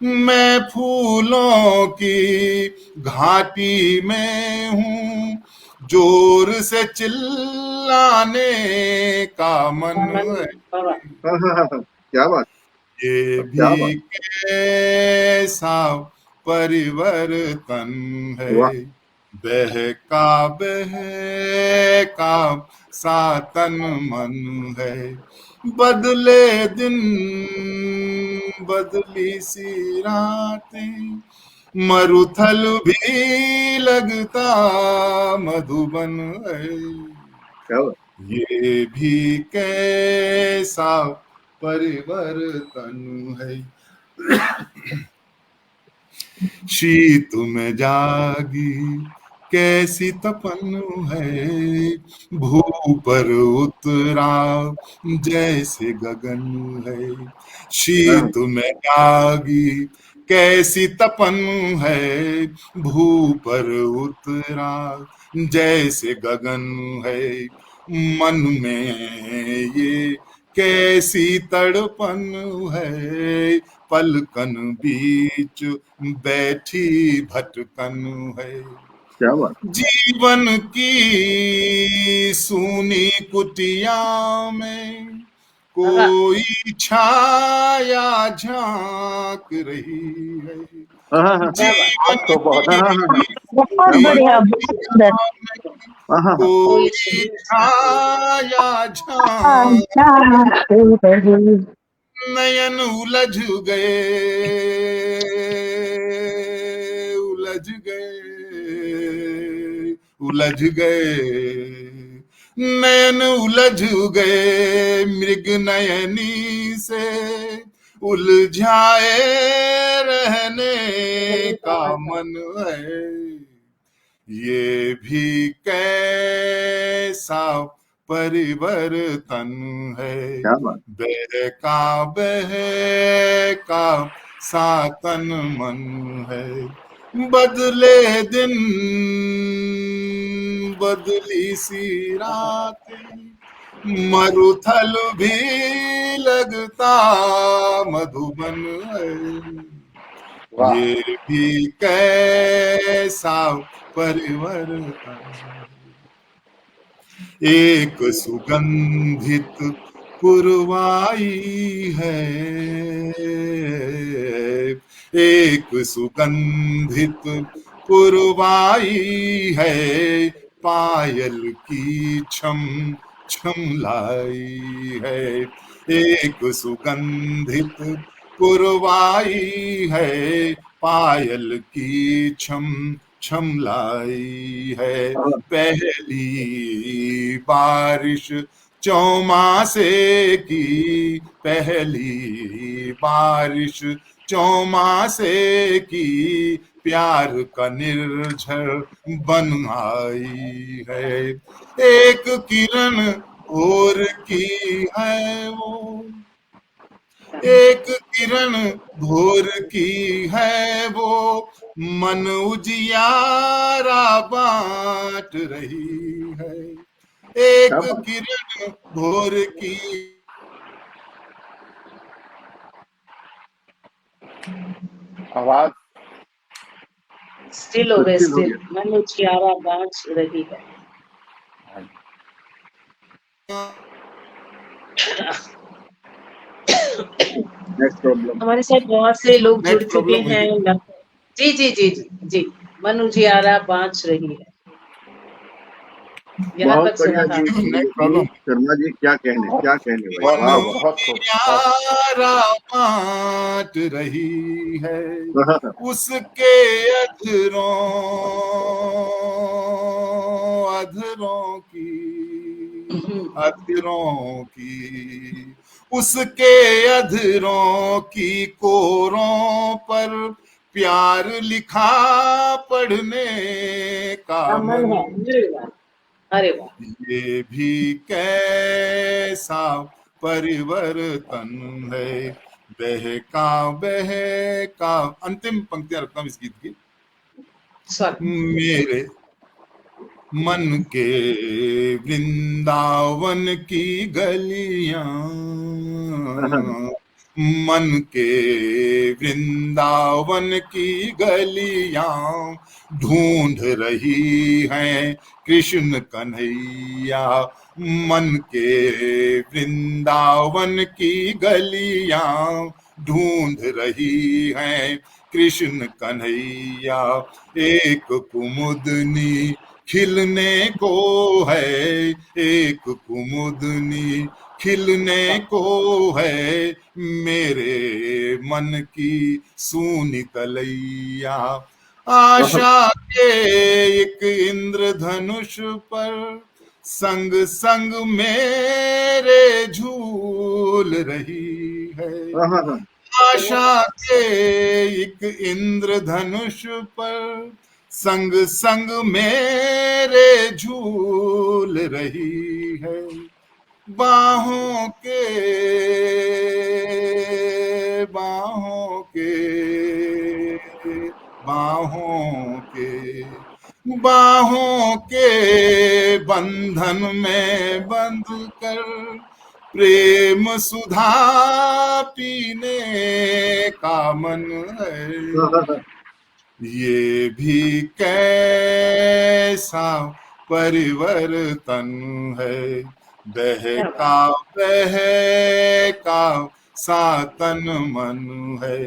मैं फूलों की घाटी में हूँ, जोर से चिल्लाने का मन है। क्या बात, ये क्या बात, भी कैसा परिवर्तन वाह, है, बहका बहका सा तन मन है, बदले दिन बदली सी रातें, मरुथल भी लगता मधुबन है। क्या बात, ये भी कैसा परिवर्तन है, शीत में जागी कैसी तपन है, भू पर उतरा जैसे गगन है। हाँ, शीत में जागी कैसी तपन है, भू पर उतरा जैसे गगन है। मन में ये कैसी तड़पन है, पलकन बीच बैठी भटकन है। क्या बात, जीवन की सूनी कुटिया में कोई छाया झांक रही है। जीवन आज तो बहुत हाँ, हाँ, अच्छी। की बहुत सूनी बढ़िया, बहुत सुंदर। कुटिया में हाँ, हाँ, कोई छाया झांक नयन उलझ गए, उलझ गए, उलझ गए, नयन उलझ गए, मृग नयनी से उलझाए रहने का मन है। ये भी कैसा परिवर्तन है, क्या बात, बहका बहका सा तन मन है, बदले दिन बदली सी रातें, मरुथल भी लगता मधुबन है। वाह। ये भी कैसा परिवर्तन, एक सुगंधित पुरवाई है, एक सुगंधित पुरवाई है, पायल की छम छम लाई है। एक सुगंधित पुरवाई है, पायल की छम छम लाई है। पहली बारिश चौमासे की, पहली बारिश चौमासे की, प्यार का निर्झर बन आई है। एक किरण भोर की है वो, एक किरण भोर की है वो, मन उजियारा बांट रही है। एक क्या बात, किरण भोर की आवाज स्टिल हो गए, स्टिल हो स्टिल गया। मन उजियारा बाँच रही है। नेक्स्ट प्रॉब्लम, हमारे साथ बहुत से लोग जुड़ नेक्स्ट चुके प्रॉब्लम है हैं। जी जी जी जी जी, मन उजियारा बाँच रही है, यहाँ बहुत तक सुना बढ़िया था। जी, नेक्स्ट प्रॉब्लम, शर्मा जी क्या कहने भाई, बहुत वाह मन खूब, वाह, बहुत खूब, बहुत उजियारा बांट रही है, हाँ, उसके अधरों अधरों की, अधरों की, उसके अधरों की कोरों पर प्यार लिखा पढ़ने का मन। अरे वाह, अरे वाह। ये भी कैसा परिवर्तन है, बहका बहका। अंतिम पंक्तियां रखता हूं इस गीत की। स्वागत। मेरे मन के वृंदावन की गलियां, मन के वृंदावन की गलियां ढूंढ रही हैं कृष्ण कन्हैया। मन के वृंदावन की गलियां ढूंढ रही हैं कृष्ण कन्हैया। एक कुमुदनी खिलने को है, एक कुमुदनी खिलने को है, मेरे मन की सूनी तलैया। आशा के एक इंद्रधनुष पर संग संग मेरे झूल रही है। आशा के एक इंद्रधनुष पर संग संग मेरे झूल रही है। बाहों के बाहों के बाहों के बाहों के बंधन में बंध कर प्रेम सुधा पीने का मन है। ये भी कैसा परिवर्तन है, बहका बहका सा तन मन है।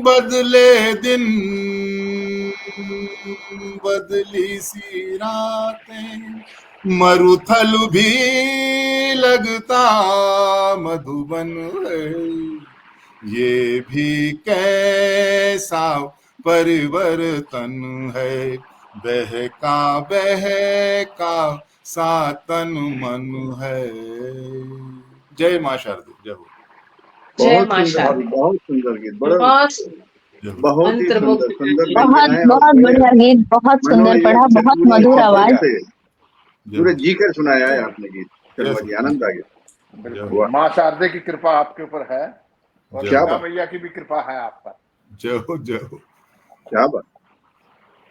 बदले दिन बदली सी रातें, मरुथल भी लगता मधुबन है। ये भी कैसा परिवर्तन है, बहका बहका सा तन मन है। जय मां शारदे, जय हो। जय मां शारदे। बहुत सुंदर गीत, बहुत बहुत ही सुंदर, बहुत बहुत बढ़िया गीत, बहुत सुंदर पढ़ा, बहुत मधुर आवाज, पूरे जी कर सुनाया है आपने गीत। शर्मा जी, आनंद आ गया। मां शारदे की कृपा आपके ऊपर है और क्या गंगा मैया की भी कृपा है आप पर। जय हो, जय हो। क्या बात,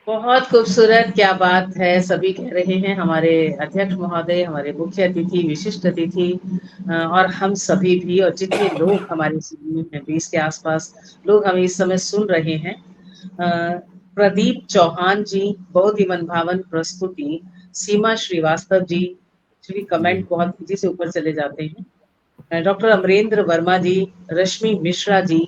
बहुत खूबसूरत, क्या बात है। सभी कह रहे हैं, हमारे अध्यक्ष महोदय, हमारे मुख्य अतिथि, विशिष्ट अतिथि और हम सभी भी, और जितने लोग हमारे 20 के आसपास लोग हमें इस समय सुन रहे हैं। प्रदीप चौहान जी, बहुत ही मनभावन प्रस्तुति। सीमा श्रीवास्तव जी, एक्चुअली कमेंट बहुत तेजी से ऊपर चले जाते हैं। डॉक्टर अमरेंद्र वर्मा जी, रश्मि मिश्रा जी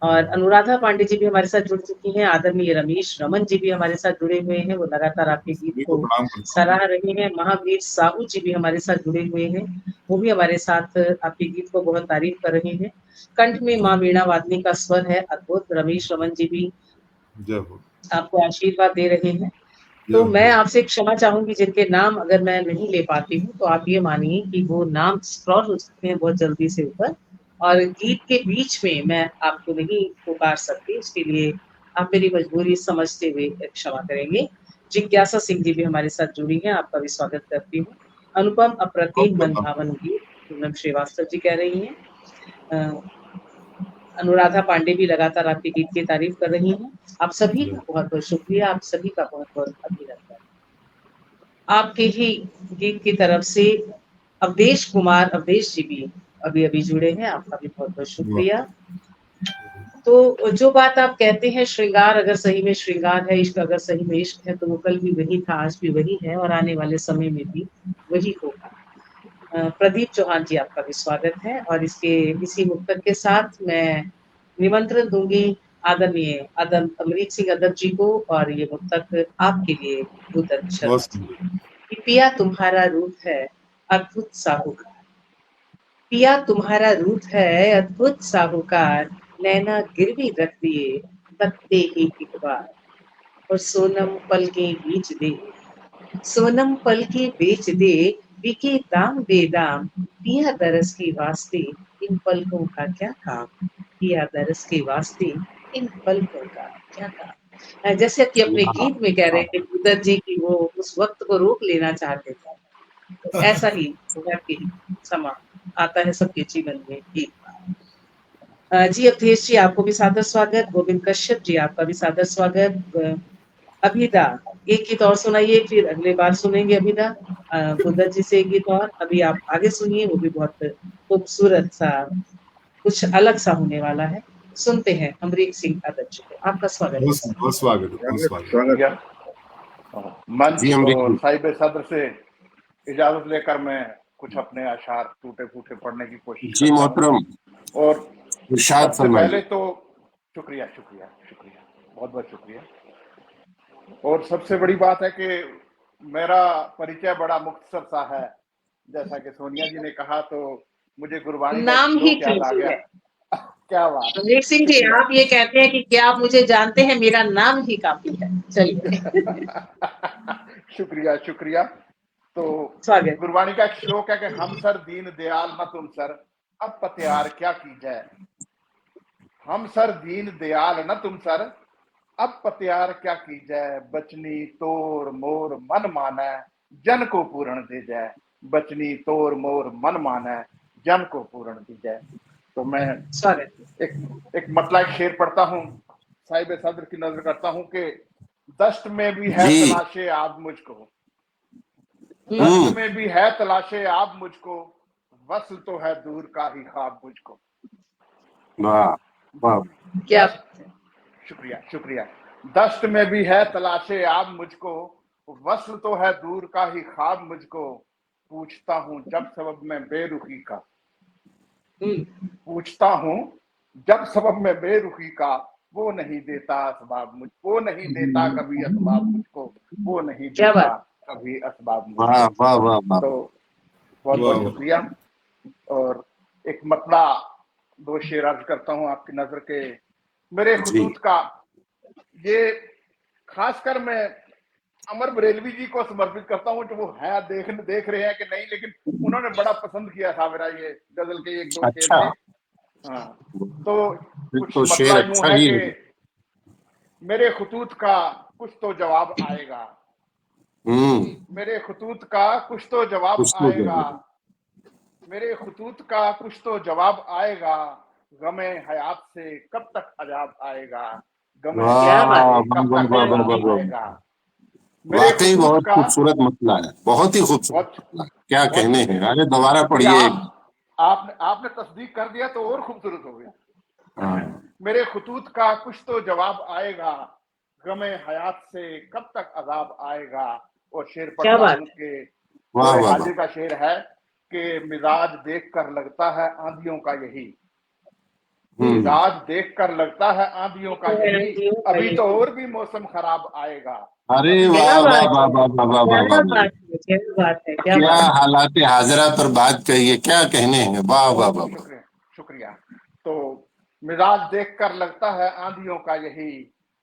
और अनुराधा पांडे जी भी हमारे साथ जुड़ चुकी हैं। आदरणीय रमेश रमन जी भी हमारे साथ जुड़े हुए हैं, वो लगातार आपके गीत को सराह रहे हैं। महावीर साहू जी भी हमारे साथ जुड़े हुए हैं, वो भी हमारे साथ आपके गीत को बहुत तारीफ कर रहे हैं। कंठ में माँ वीणा वादनी का स्वर है अद्भुत। रमेश रमन जी भी आपको आशीर्वाद दे रहे हैं। तो मैं आपसे क्षमा चाहूंगी, जिनके नाम अगर मैं नहीं ले पाती हूँ तो आप ये मानिए कि वो नाम स्क्रॉल हो सकते हैं बहुत जल्दी से ऊपर, और गीत के बीच में मैं आपको नहीं पुकार सकती, उसके लिए आप मेरी मजबूरी समझते हुए क्षमा करेंगे। जिज्ञासा सिंह जी भी हमारे साथ जुड़ी हैं, आपका भी स्वागत करती हूँ। अनुपम अप्रतिम मनभावन गीत, पूनम श्रीवास्तव जी कह रही हैं। अनुराधा पांडे भी लगातार आपके गीत की तारीफ कर रही हैं। आप सभी का बहुत बहुत शुक्रिया, आप सभी का बहुत बहुत अभिनंदन। आपके ही गीत की तरफ से अवधेश कुमार, अवधेश जी भी अभी अभी जुड़े हैं, आपका भी बहुत बहुत शुक्रिया। तो जो बात आप कहते हैं, श्रृंगार अगर सही में श्रृंगार है, इश्क अगर सही में इश्क है, तो वो कल भी वही था, आज भी वही है और आने वाले समय में भी वही होगा। प्रदीप चौहान जी, आपका भी स्वागत है। और इसी मुक्तक के साथ मैं निमंत्रण दूंगी आदरणीय अमरीक सिंह अदब जी को, और ये मुक्तक आपके लिए पिया तुम्हारा रूप है अद्भुत साहूकार। पिया तुम्हारा रूप है अद्भुत साहूकार, नैना गिरवी रख दिए बत्ते ही एक बार। और सोनम पल के बीच दे, सोनम पल के बेच दे, बिके दाम बेदाम। पिया दरस के वास्ते इन पलकों का क्या काम, पिया दरस के वास्ते इन पलकों का क्या काम। जैसे कि अपने गीत में कह रहे थे उदत जी की वो उस वक्त को रोक लेना चाहते थे, तो ऐसा ही समा आता है सबके जीवन में गीत। जी अवधेश जी, आपको भी सादर स्वागत। गोविंद कश्यप जी, आपका भी सादर स्वागत। अभिदा, एक गीत और सुनाइए, फिर अगले बार सुनेंगे अभिदा उदत जी से एक गीत और। अभी आप आगे सुनिए, वो भी बहुत खूबसूरत सा कुछ अलग सा होने वाला है। सुनते हैं अमरीक सिंह आदर्श को। आपका स्वागत है। बहुत स्वागत है, बहुत स्वागत। स्वागत। मंच जी, अमरीक और जी। साहिब सदर से इजाजत लेकर मैं कुछ अपने अशार टूटे फूटे पढ़ने की कोशिश जी करता हूँ। मोहतरम, और इरशाद सबसे फरमाइए। पहले तो शुक्रिया, बहुत बहुत शुक्रिया। और सबसे बड़ी बात है कि मेरा परिचय बड़ा मुख्तसर सा है। जैसा कि सोनिया जी ने कहा, तो मुझे गुरबानी का नाम ही श्लोक याद आ काफी गया। है। क्या बात, अमरीक सिंह जी, शुक्रिया। आप ये कहते हैं कि क्या आप मुझे जानते हैं, मेरा नाम ही काफी है। चलिए शुक्रिया शुक्रिया। तो स्वागत। गुरबानी का एक श्लोक है कि हम सर दीन दयाल न तुम सर, अब पत्यार क्या की जाए। हम सर दीन दयाल न तुम सर, अब पत्यार क्या की जाए। बचनी तोर मोर मन मानै, जन को पूर्ण दे जाए। बचनी तोर मोर मन मानै, जन को पूर्ण दी जाए। तो मैं स्वागत। एक मतलब एक शेर पढ़ता हूँ, साहिब सदर की नजर करता हूँ कि दस्त में भी है जी। तलाशे आप मुझको, दस्त में भी है तलाशे आप मुझको, वस्ल तो है दूर का ही ख्वाब मुझको। वाह वाह। क्या शुक्रिया शुक्रिया। दस्त में भी है तलाशे आप मुझको, वस्ल तो है दूर का ही ख्वाब मुझको। पूछता हूँ जब सबब में बेरुखी का, पूछता हूँ जब सबब में बेरुखी का, वो नहीं देता असबाब मुझ, वो नहीं देता कभी असबाब मुझको, वो नहीं क्या देता बात। कभी असबाब वाह मुझको। वाह वाह वाह। तो बहुत बहुत वाह। शुक्रिया। और एक मतला दो शेर अर्ज करता हूँ आपकी नजर के। मेरे जी। खुतूत का, ये खासकर मैं अमर बरेलवी जी को समर्पित करता हूँ, जो वो है देख रहे हैं कि नहीं, लेकिन उन्होंने बड़ा पसंद किया था मेरा ये गजल के एक दो शेर अच्छा, थे। हाँ, तो फिर कुछ तो शेर मतलब यूं अच्छा है ही कि है। मेरे खुतूत का कुछ तो जवाब आएगा, मेरे खुतूत का कुछ तो जवाब कुछ तो आएगा, जवाब। मेरे खुतूत का कुछ तो जवाब आएगा। गमे हयात से कब तक अजाब आएगा, गमे वाह क्या बात हयात है। से वाह कब वाह तक वाह वाह अजाब वाह। आएगा। मेरे वाकई खुतूत बहुत का खूबसूरत मतला है, बहुत ही खूबसूरत बहुत मतला। क्या बहुत कहने हैं। शुक्रिया। अरे दोबारा शुक्रिया। पढ़िए। आपने तस्दीक कर दिया तो और खूबसूरत हो गया। हाँ। मेरे खुतूत का कुछ तो जवाब आएगा, गमे हयात से कब तक अजाब आएगा। और शेर क्या पढ़ता बात हूँ कि वाह जोरे वाह हाजिर वाह। का शेर है कि मिजाज देख कर लगता है आंधियों का यही, मिजाज देख कर लगता है आंधियों का यही, अभी तो और भी मौसम खराब आएगा। अरे अभी वाह क्या वाह बात वाह है। वाह वाह वाह वाह क्या वाह। बात है, क्या बात है, क्या क्या बात है। हालात हाजरा पर बात कहिए, क्या कहने हैं। वाह वाह वाह वाह। शुक्रिया शुक्रिया। तो मिजाज देखकर लगता है आंधियों का यही,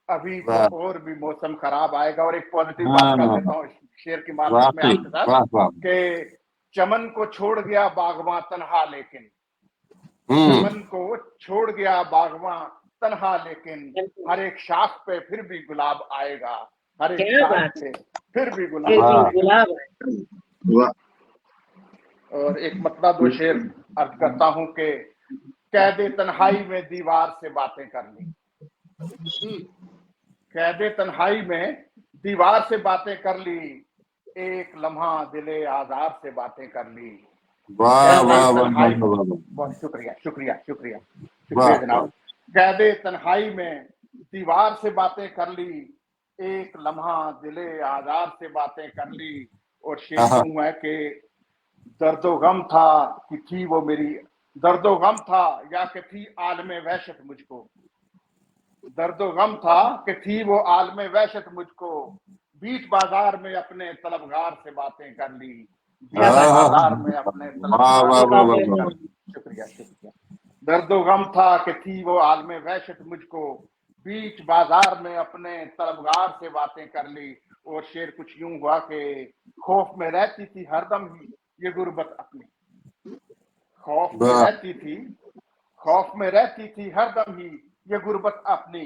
अभी तो वाह। और भी मौसम खराब आएगा। और एक पॉजिटिव बात कर हाँ, देता हूँ शेर की मार्फत में वाकई आपके साथ वाह वाह। कि चमन को छोड़ गया बागवां तन्हा लेकिन, चमन को छोड़ गया बागवां तन्हा लेकिन, हर एक शाख पे फिर भी गुलाब आएगा, हर एक क्या शाख बात पे फिर भी फिर गुलाब भी वाह। आएगा। गुलाब है। वाह। और एक मतलब दो शेर अर्ज करता हूँ कि कैदे तन्हाई में दीवार से बातें कर ली, कैदे तन्हाई में दीवार से बातें कर ली, एक लम्हा दिले आजाद से बातें कर ली। वाह कैदे वाह वाह तन्हाई, वाह वाह वाह। बहुत शुक्रिया शुक्रिया शुक्रिया वाह शुक्रिया जनाब। कैदे तन्हाई में दीवार से बातें कर ली, एक लम्हा दिले आजाद से बातें कर ली। और शेर वाह। यूं है कि दर्दो गम था कि थी वो मेरी, दर्दो गम था या कि थी आलमे वहशत मुझको, दर्दो गम था कि थी वो आलमे वहशत मुझको। बीच बाजार में अपने तलबगार से बातें कर ली, बीच बाजार में अपने वाह तलबगार वाह से वाह बातें वाह। कर ली। शुक्रिया शुक्रिया। दर्दो गम था कि थी वो आलमे वहशत मुझको, बीच बाजार में अपने तलबगार से बातें कर ली। और शेर कुछ यूं हुआ कि खौफ में रहती थी हरदम ही ये गुर्बत अपनी, खौफ में वाह। रहती थी, खौफ में रहती थी हरदम ही ये गुर्बत अपनी,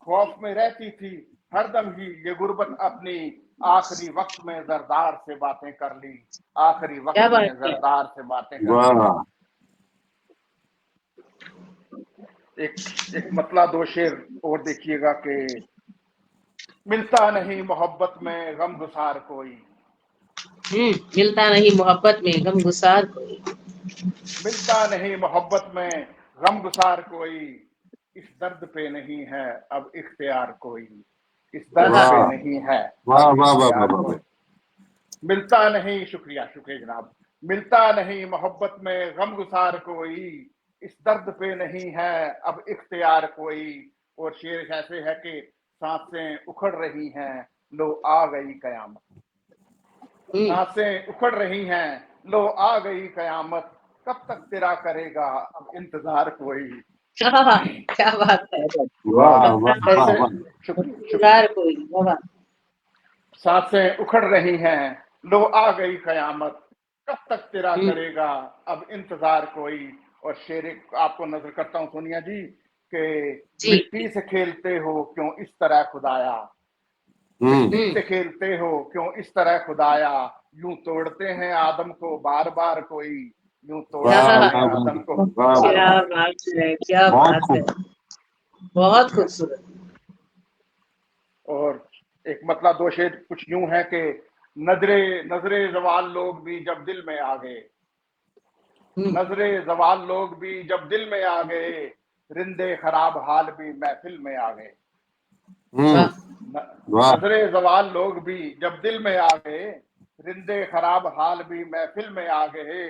खौफ में रहती थी हरदम ही ये गुर्बत अपनी। आखिरी वक्त में जरदार से बातें कर ली, आखिरी क्या वक्त में बात है। जरदार से बातें कर ली। वाह। एक मतला दो शेर और देखिएगा कि मिलता नहीं मोहब्बत में गमगुसार कोई, मिलता नहीं मोहब्बत में गमगुसार कोई, मिलता नहीं मोहब्बत में गमगुसार कोई, इस दर्द पे नहीं है अब इख्तियार कोई, इस दर्द पे वाह नहीं है वाह अब वाह वाह इख्तियार वाह कोई। वाह। मिलता नहीं, शुक्रिया शुक्रिया जनाब, मिलता नहीं मोहब्बत में गमगुसार कोई, इस दर्द पे नहीं है अब इख्तियार कोई। और शेर ऐसे है कि सांसें उखड़ रही हैं, लो आ गई कयामत, सांसें उखड़ रही हैं, लो आ गई कयामत, कब तक तेरा करेगा अब इंतजार कोई। क्या बात है। वाह वाह वाह सांसें वाह। इंतजार कोई, वाह। सांसें उखड़ रही हैं, लो आ गई कयामत, कब तक तेरा करेगा अब इंतजार कोई। और शेर आपको नजर करता हूँ सोनिया जी कि जी। मिट्टी से खेलते हो क्यों इस तरह खुदाया, मिट्टी से खेलते हो क्यों इस तरह खुदाया, यूं तोड़ते हैं आदम को बार बार कोई, यूं तोड़ते वाह हैं वाह आदम को वाह बार क्या बार। बात है, क्या बहुत बात है, खूब। बहुत खूबसूरत। और एक मतलब दो शेर कुछ यूं है कि नजरे नजरे जवाल लोग भी जब दिल में आ गए, नजरे जवाल लोग भी जब दिल में आ गए, रिंदे खराब हाल भी महफिल में आ गए। वाह नजरे जवाल लोग भी जब दिल में आ गए, रिंदे खराब हाल भी महफिल में आ गए।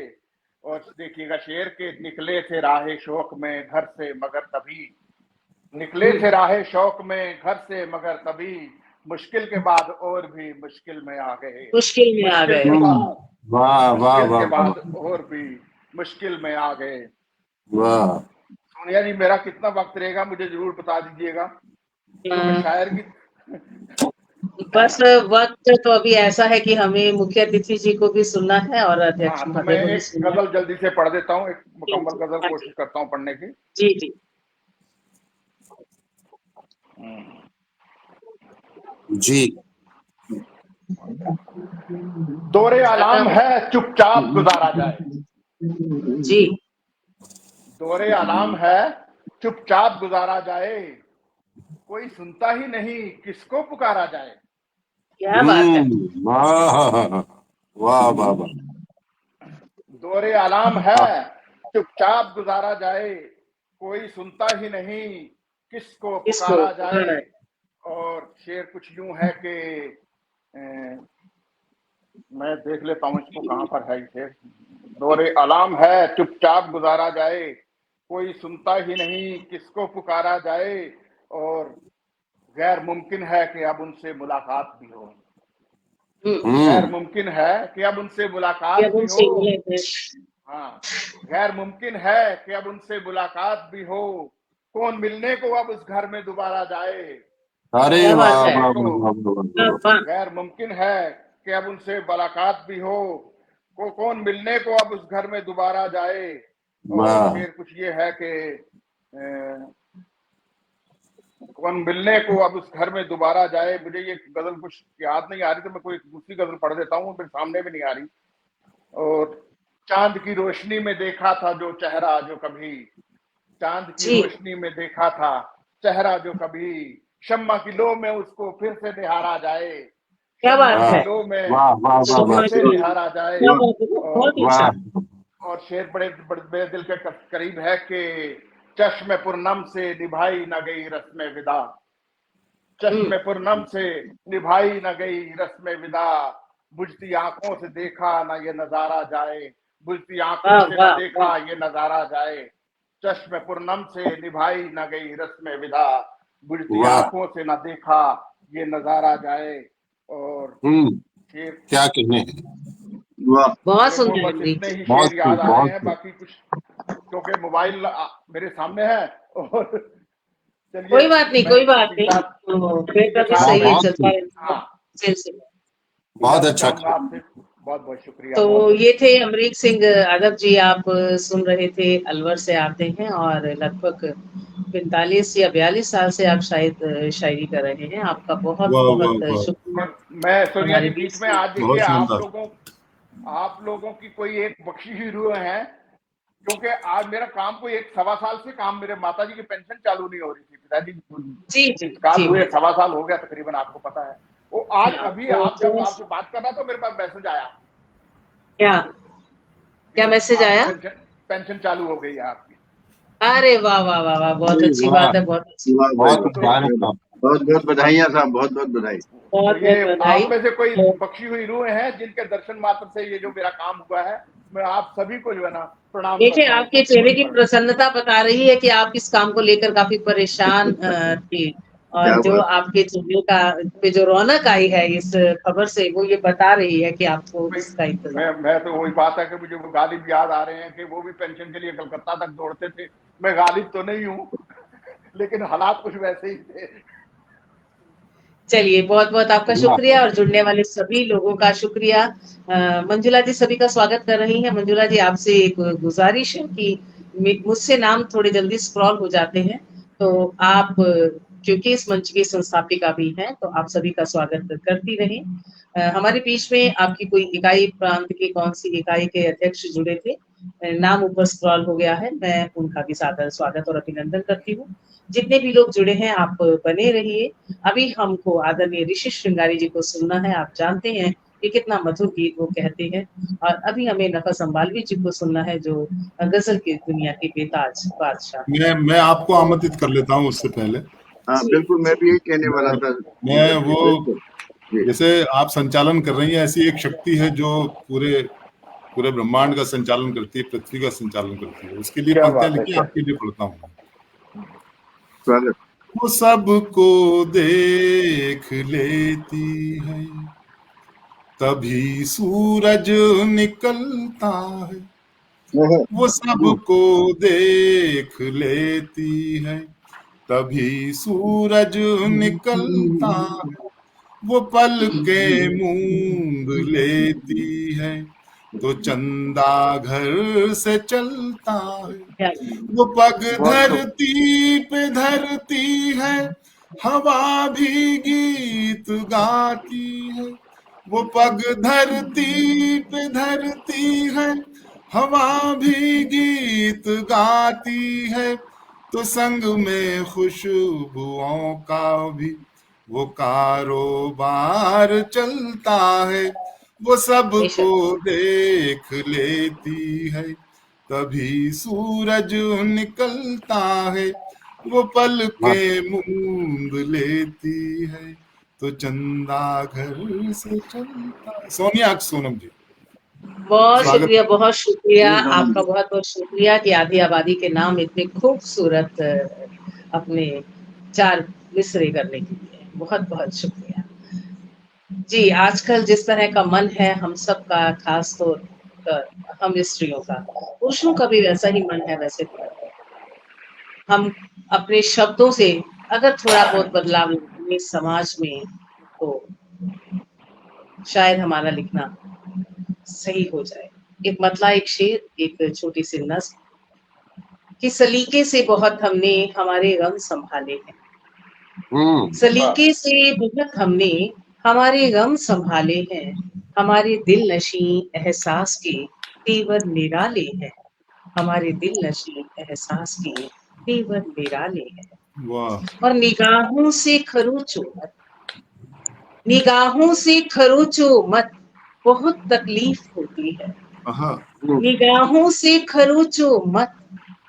और देखिएगा शेर के निकले थे राहे शौक में घर से मगर तभी, निकले थे राहे शौक में घर से मगर तभी, मुश्किल के बाद और भी मुश्किल में आ गए, मुश्किल में आ मुश्किल गए। के बाद वाह वाह मुश्किल वाह के वाह बाद और भी मुश्किल में आ गए। वाह। सोनिया जी मेरा कितना वक्त रहेगा मुझे जरूर बता दीजिएगा, क्योंकि शायर की बस वक्त तो अभी ऐसा है कि हमें मुख्य अतिथि जी को भी सुनना है और अध्यक्ष हाँ, तो मैं महोदय को भी एक सुनना है। गजल जल्दी से पढ़ देता हूँ, एक मुकम्मल गजल हाँ जी, कोशिश करता हूँ पढ़ने की। जी जी जी दौरे आलाम है चुपचाप गुजारा जाए, जी। दौरे आलाम है चुपचाप गुजारा जाए, कोई सुनता ही नहीं किसको पुकारा जाए। क्या बात है। वाह वाह वाह वाह। दौरे आलाम है चुपचाप गुजारा जाए, कोई सुनता ही नहीं किसको किसको पुकारा जाए। पुकारा है? और शेर कुछ यूं है कि मैं देख लेता हूँ इसको कहाँ पर है ये। दौरे आलाम है चुपचाप गुजारा जाए, कोई सुनता ही नहीं किसको पुकारा जाए, और गैर मुमकिन है कि अब उनसे मुलाकात भी हो, गैर मुमकिन है कि अब उनसे मुलाकात अब भी उनसे हो। मिले थे। हाँ, गैर मुमकिन है कि अब उनसे मुलाकात भी हो, कौन मिलने को अब उस घर में दोबारा जाए। अरे क्या वाह बात है। वाह वाह वाह वाह। वाह, गैर मुमकिन है कि अब उनसे मुलाकात भी हो, को कौन मिलने को अब उस घर में दोबारा जाए। और वाह। फिर कुछ ये है कि कौन मिलने को अब उस घर में दोबारा जाए। मुझे ये गजल कुछ याद नहीं आ रही, तो मैं कोई दूसरी गजल पढ़ देता हूँ, मेरे सामने भी नहीं आ रही। और चांद की रोशनी में देखा था जो चेहरा जो कभी, चांद की जी। रोशनी में देखा था चेहरा जो कभी, शम्मा की लो में उसको फिर से निहारा जाए, क्या शम्मा बात है। की लो में वाह वाह वाह उसको वाह। फिर से निहारा जाए। क्या बात है, बहुत और अच्छा। वाह शेर बड़े बड़े मेरे दिल के करीब है कि चश्मे पुरनम से निभाई न गई रस्म विदा, चश्मे पुरनम से निभाई न गई रस्म विदा, बुझती आंखों से देखा ना ये नजारा जाए, बुझती आंखों वाह से न वाह देखा वाह। ये नजारा जाए, चश्मे पुरनम से निभाई न गई रस्म विदा, बुझती वाह। आंखों से न देखा ये नजारा जाए। और शेर क्या कहने हैं। वाह बहुत देखो सुंदर बस लग रही। इतने ही बहुत शेर याद खूब आ रहे बहुत हैं, खूब। बाकी कुछ क्योंकि मोबाइल मेरे सामने है। और चलिए कोई बात नहीं, मैं कोई बात इसी नहीं, साथ तो फिर कभी साथ सही मैं बहुत चलता है हाँ सिलसिला। बहुत इजाजत अच्छा चाहूंगा आपसे। बहुत बहुत शुक्रिया, तो बहुत बहुत ये थे शुक्रिया। अमरीक सिंह आदब जी, आप सुन रहे थे, अलवर से आते हैं और लगभग 45 या 42 साल से आप शायद शायरी कर रहे हैं। आपका बहुत वाह वाह बहुत वाह। शुक्रिया और मैं सोनिया हमारे जी बीच बीच में से। आज देखिए बहुत शानदार। आप लोगों की कोई एक बख्शिश हुए हैं, क्योंकि आज मेरा काम कोई 1-1.25 साल से काम, मेरे माता जी की पेंशन चालू नहीं हो रही थी, पिताजी जी जी इंतकाल जी हुए, बिल्कुल। 1.25 साल हो गया तकरीबन, आपको पता है। वो आज अभी आप जब तो आपसे बात कर रहा तो मेरे पास मैसेज आया क्या क्या कि मैसेज आपकी आया? पेंशन पेंशन चालू हो गई है आपकी। अरे वाह वाह वाह वाह, बहुत अच्छी बात है, बहुत अच्छी वाह भाई बहुत वाह, मुबारक हो। बहुत बहुत बधाइयाँ साहब, बहुत बहुत बधाई। बहुत तो ये बहुत बधाई। आप में से कोई तो बख्शी हुई रूह है जिनके दर्शन मात्र से ये जो मेरा काम हुआ है, मैं आप सभी को जो है ना प्रणाम देखिए, करता हूँ। आपके चेहरे की प्रसन्नता बता रही है कि आप इस काम को लेकर काफी परेशान थे, और क्या जो बात। आपके चेहरे का पे जो रौनक आई है इस खबर से, वो ये बता रही है कि आपको भाई, इसका इंतजार। मैं तो वही बात है कि मुझे वो गालिब याद आ रहे हैं कि वो भी पेंशन के लिए कलकत्ता तक दौड़ते थे। मैं गालिब तो नहीं हूँ, लेकिन हालात कुछ वैसे ही थे। चलिए, बहुत बहुत आपका शुक्रिया और जुड़ने वाले सभी लोगों का शुक्रिया। मंजुला जी सभी का स्वागत कर रही हैं। मंजुला जी, आपसे एक गुजारिश है कि मुझसे नाम थोड़े जल्दी स्क्रॉल हो जाते हैं, तो आप क्योंकि इस मंच की संस्थापिका भी हैं, तो आप सभी का स्वागत करती रहें। हमारे बीच में आपकी कोई इकाई, प्रांत की कौन सी इकाई के अध्यक्ष जुड़े थे, नाम ऊपर स्क्रॉल हो गया है, मैं उनका भी सादर स्वागत और अभिनंदन करती हूँ। जितने भी लोग जुड़े हैं, आप बने रहिए। अभी हमको आदरणीय ऋषि श्रृंगारी जी को सुनना है। आप जानते हैं कि कितना मधुर गीत वो कहते हैं, और अभी हमें नफस अम्बालवी जी को सुनना है, जो गजल की दुनिया के बेताज बादशाह। मैं आपको आमंत्रित कर लेता हूँ उससे पहले। हाँ जी बिल्कुल, मैं जी भी यही कहने वाला था। मैं जी वो, बिल्कुल जी। जैसे आप संचालन कर रही हैं, ऐसी एक शक्ति है जो पूरे पूरे ब्रह्मांड का संचालन करती है, पृथ्वी का संचालन करती है। उसके लिए क्या पंक्तियां बात है, लिखी, क्या आपके लिए पढ़ता हूँ। स्वागत। वो सबको देख लेती है, तभी सूरज निकलता है। वो सबको देख लेती है, तभी सूरज निकलता है। वो पल के मूंद लेती है, तो चंदा घर से चलता है। क्या वो पग बहुत खूब। धरती पे धरती है, हवा भी गीत गाती है। वो पग धरती पे धरती है, हवा भी गीत गाती है। तो संग में खुशबुओं का भी वो कारोबार चलता है। वो सबको बेशक। देख लेती है, तभी सूरज निकलता है। वो पल के मूंद लेती है, तो चंदा घर से चलता है। सोनिया सोनम जी, बहुत स्वागत। शुक्रिया, बहुत शुक्रिया बहुत आपका, आनंद। बहुत बहुत शुक्रिया कि आधी आबादी के नाम इतने खूबसूरत अपने चार मिसरे करने के लिए, बहुत बहुत शुक्रिया जी। आजकल जिस तरह का मन है हम सबका, खास तौर पर हम स्त्रियों का, पुरुषों का भी वैसा ही मन है वैसे तो। हम अपने शब्दों से अगर थोड़ा बहुत बदलाव लाएंगे समाज में, तो शायद हमारा लिखना सही हो जाए। एक मतला, एक शेर, एक छोटी सी नज्म कि सलीके से बहुत हमने हमारे गम संभाले हैं, सलीके से बहुत हमने हमारे गम संभाले हैं, हमारे दिल नशी एहसास के तेवर निराले हैं, हमारे दिल नशी एहसास के तेवर निराले हैं। वाह, और निगाहों से खरोचो मत, निगाहों से खरोचो मत, बहुत तकलीफ होती है। हाँ, निगाहों से खरोचो मत,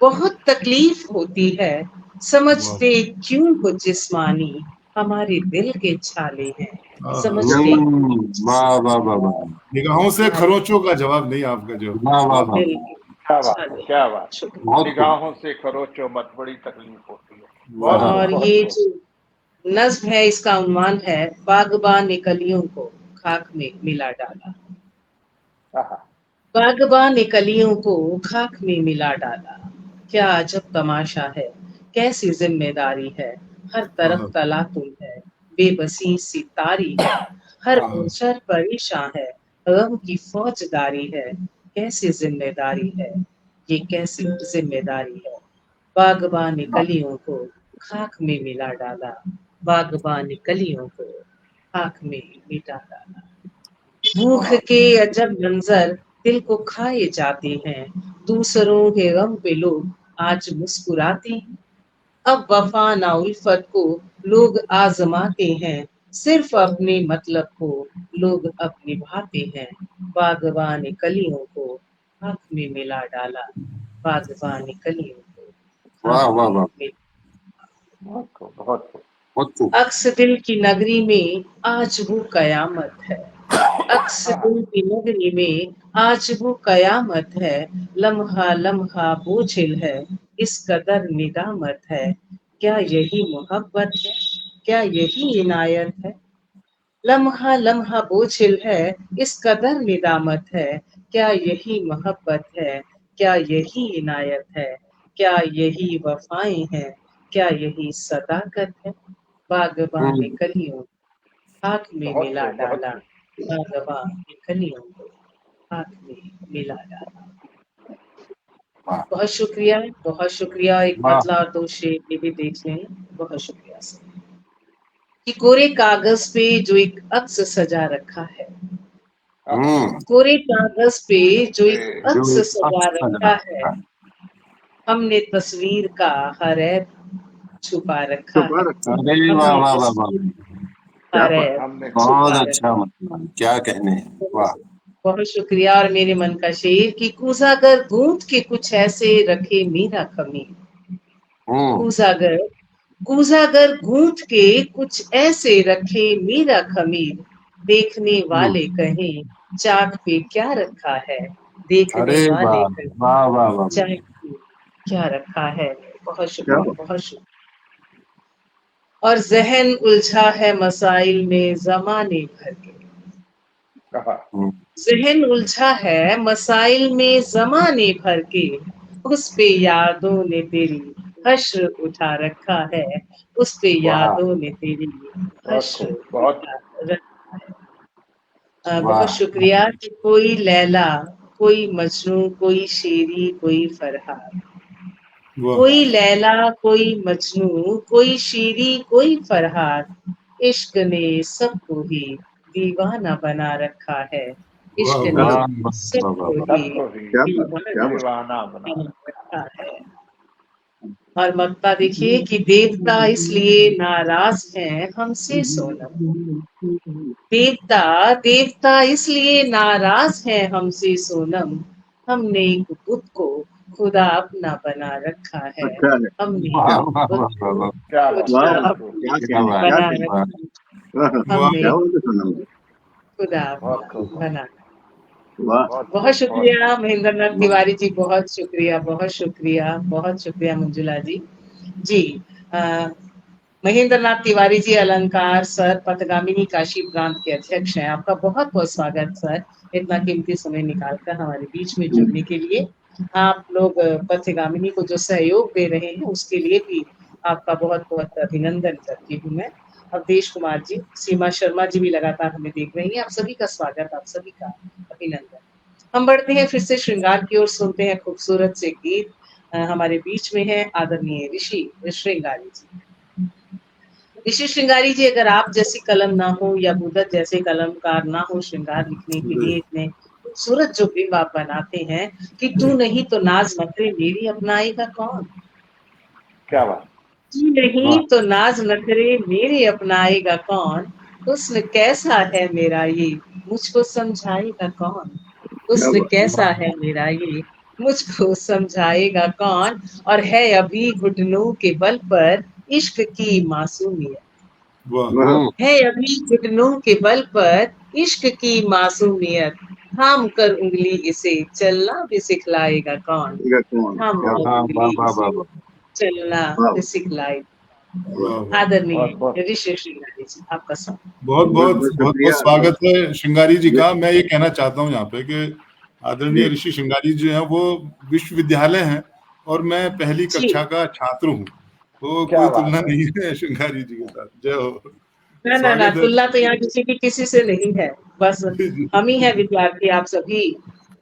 बहुत तकलीफ होती है। वाह, समझते क्यों हो जिस्मानी हमारे दिल के छाले हैं, हाँ, हाँ। समझते वाह वाह वाह वाह निगाहों से हमारे खरोचों का जवाब नहीं आपका जो। वाह वाह वाह। दिल के क्या बात है, छाले क्या हैं। बात है। शुक्रिया। बहुत खूब। निगाहों से खरोचो मत, बड़ी तकलीफ होती है। बहुत वाह, खूब, और बहुत ये खूब। जो नज्म है, इसका उन्वान है बागबान ने कलियों को खाक में मिला डाला, आहा, बागबान ने कलियों को खाक में मिला डाला। क्या अजब तमाशा है, कैसी जिम्मेदारी है, हर तरफ हाँ, तलातुम है, बेबसी सी तारी है, हर हाँ, गुलशर परेशान है, गम की फौजदारी है, कैसी जिम्मेदारी है, ये कैसी जिम्मेदारी है। बागबान ने कलियों को खाक में मिला डाला, बागबान ने कलियों को खाक में मिटा डाला। भूख वाह, के अजब मंजर दिल को खाए जाते हैं, दूसरों के गम पे लोग आज मुस्कुराते हैं। अब वफा ना उल्फत को लोग आजमाते हैं, सिर्फ अपने मतलब को लोग अब निभाते हैं। बागबान कलियों को आँख में मिला डाला, बागबान कलियों को वाह वाह वाह, बहुत खूब, बहुत खूब। बहुत खूब। अक्स दिल की नगरी में आज वो कयामत है, अक्स दिल की नगरी में आज वो कयामत है, लम्हा लम्हा बोझिल है, इस कदर निदामत है, क्या यही मोहब्बत है, क्या यही इनायत है। लम्हा लम्हा बोझिल है, इस कदर निदामत है, क्या यही मोहब्बत है, क्या यही इनायत है, क्या यही वफाएं हैं, क्या यही सदाकत है। बागबान ने कलियों आँख में बहुत मिला खूब, बहुत डाला, खूब। बागबान ने कलियों को आँख में मिला डाला। वाह बहुत शुक्रिया। एक वाह, बदला और दो शेर ये भी देख लें। बहुत शुक्रिया सर। कि कोरे कागज पे जो एक अक्स सजा रखा है, कोरे कागज पे जो एक जो अक्स एक सजा अक्स सजा रखा है, रखा है। हमने तस्वीर का हर ऐब छुपा रखा छुपा है, रखा है। अरे वाह हमने वाह वाह वाह, तस्वीर क्या हर बात। ऐब हमने बहुत छुपा अच्छा, रखा मतलब क्या कहने हैं, है। वाह। बहुत शुक्रिया। और मेरे मन का शेर कि कूजागर गूंथ के कुछ ऐसे रखे मीरा खमीर, कूजागर कूजागर गूंथ के कुछ ऐसे रखे मीरा खमीर, देखने वाले कहें चाक पे क्या रखा है, देखने अरे वाले वाह कहें वाह वाह वाह, चाक पे क्या रखा है। बहुत क्या शुक्रिया, बात। बहुत शुक्रिया। और जहन उलझा है मसाइल में जमाने भर के, कहा। जहन उलझा है मसाइल में जमाने भर के, उस पे यादों ने तेरी हश्र उठा रखा है, उस पे वाह यादों ने तेरी बहुत हश्र खूब, बहुत उठा खूब। रखा है। बहुत वाह शुक्रिया। कि कोई लैला, कोई मजनू, कोई शेरी, कोई फरहाद, वाह कोई लैला, कोई मजनू, कोई शेरी, कोई फरहाद, इश्क ने सबको ही दीवाना बना रखा है, वाह इश्क ने वाह, वाह वाह वाह सबको वाह, ही सबको ही क्या बात, क्या बात। दीवाना दीवाना बना बना रखा। रखा है। और मक्ता देखिए कि देवता इसलिए नाराज हैं हमसे सोनम, देवता देवता इसलिए नाराज हैं हमसे सोनम, हमने एक बुत को खुदा अपना बना रखा है, अच्छा है। हमने वाह एक वाह बुत वाह वाह को वाह, क्या बात, खुदा वाह, बहुत खूब, अपना क्या क्या कहने, बात, क्या बना कहने। वाह रखा है, वाह, हमने क्या एक बात है बुत सोनम। को खुदा बहुत अपना खूब, बना। वाह। बहुत बहुत खूब, बहुत शुक्रिया खूब। महेंद्र नाथ तिवारी जी, बहुत शुक्रिया, बहुत शुक्रिया, बहुत शुक्रिया मंजुला जी। जी महेंद्र नाथ तिवारी जी अलंकार सर पथगामिनी काशी प्रांत के अध्यक्ष हैं। आपका बहुत बहुत स्वागत सर, इतना कीमती समय निकालकर हमारे बीच में जुड़ने के लिए। आप लोग पथगामिनी को जो सहयोग दे रहे हैं उसके लिए भी आपका बहुत बहुत अभिनंदन करती हूँ मैं। अवधेश कुमार जी, सीमा शर्मा जी भी लगातार हमें देख रही हैं। आप सभी का स्वागत, आप सभी का अभिनंदन। हम बढ़ते हैं फिर से श्रृंगार की ओर, सुनते हैं खूबसूरत से गीत। हमारे बीच में है आदरणीय ऋषि श्रृंगारी जी। ऋषि श्रृंगारी जी, अगर आप जैसी कलम ना हो या बुद्धत जैसे कलमकार ना हो श्रृंगार लिखने के लिए, इतने खूबसूरत जो बिंब आप बनाते हैं कि तू नहीं तो नाज नखरे मेरी अपनाएगा कौन, क्या बात। तू नहीं तो नाज नखरे मेरे अपनाएगा कौन, हुस्न कैसा है मेरा ये मुझको समझाएगा कौन, क्या हुस्न बात। कैसा है मेरा ये मुझको समझाएगा कौन। और है अभी घुटनों के बल पर इश्क की मासूमियत, वाह वाह, है अभी घुटनों के बल पर इश्क की मासूमियत, थाम कर उंगली इसे चलना भी सिखलाएगा कौन, ये कौन, थाम क्या कर बात। वाह वाह उंगली वाह वाह इसे वाह, चलना वाह, भी सिखलाएगा। वाह वाह। आदरणीय बहुत बहुत ऋषि श्रीनाथ जी, आपका स्वागत। बहुत बहुत बहुत बहुत बहुत बहुत शुक्रिया। स्वागत है श्रृंगारी जी का। मैं ये कहना चाहता हूँ यहाँ पे कि आदरणीय ऋषि श्रृंगारी जी हैं, वो विश्वविद्यालय हैं और मैं पहली जी, कक्षा का छात्र हूँ, तो क्या कोई बात तुलना है। नहीं है श्रृंगारी जी के साथ। जय हो, ना स्वागत है। तुलना तो यहाँ किसी की किसी से नहीं है, बस जी हम ही है विद्यार्थी, आप सभी।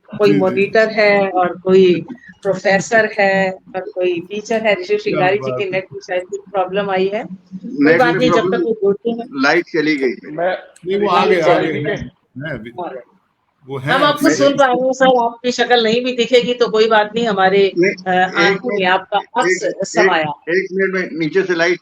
कोई जी जी, मॉनिटर है और कोई प्रोफेसर है और कोई टीचर है। ऋषि क्या श्रृंगारी जी के बात है। नेट में शायद कुछ प्रॉब्लम आई है, कोई नेट बात में नहीं, जब तक प्रॉब्लम, वो जुड़ते हैं। लाइट चली गई। मैं नहीं वो ऋषि आगे लाइट श्रृंगारी आगे जी के है अभी, चले, वो हम है आपको अभी नहीं सुन है। रहे हैं सर, आपकी शक्ल नहीं भी दिखेगी तो कोई बात नहीं, हमारे नहीं, एक आंखों में मिनट, आपका अक्स समाया। एक मिनट में नीचे से लाइट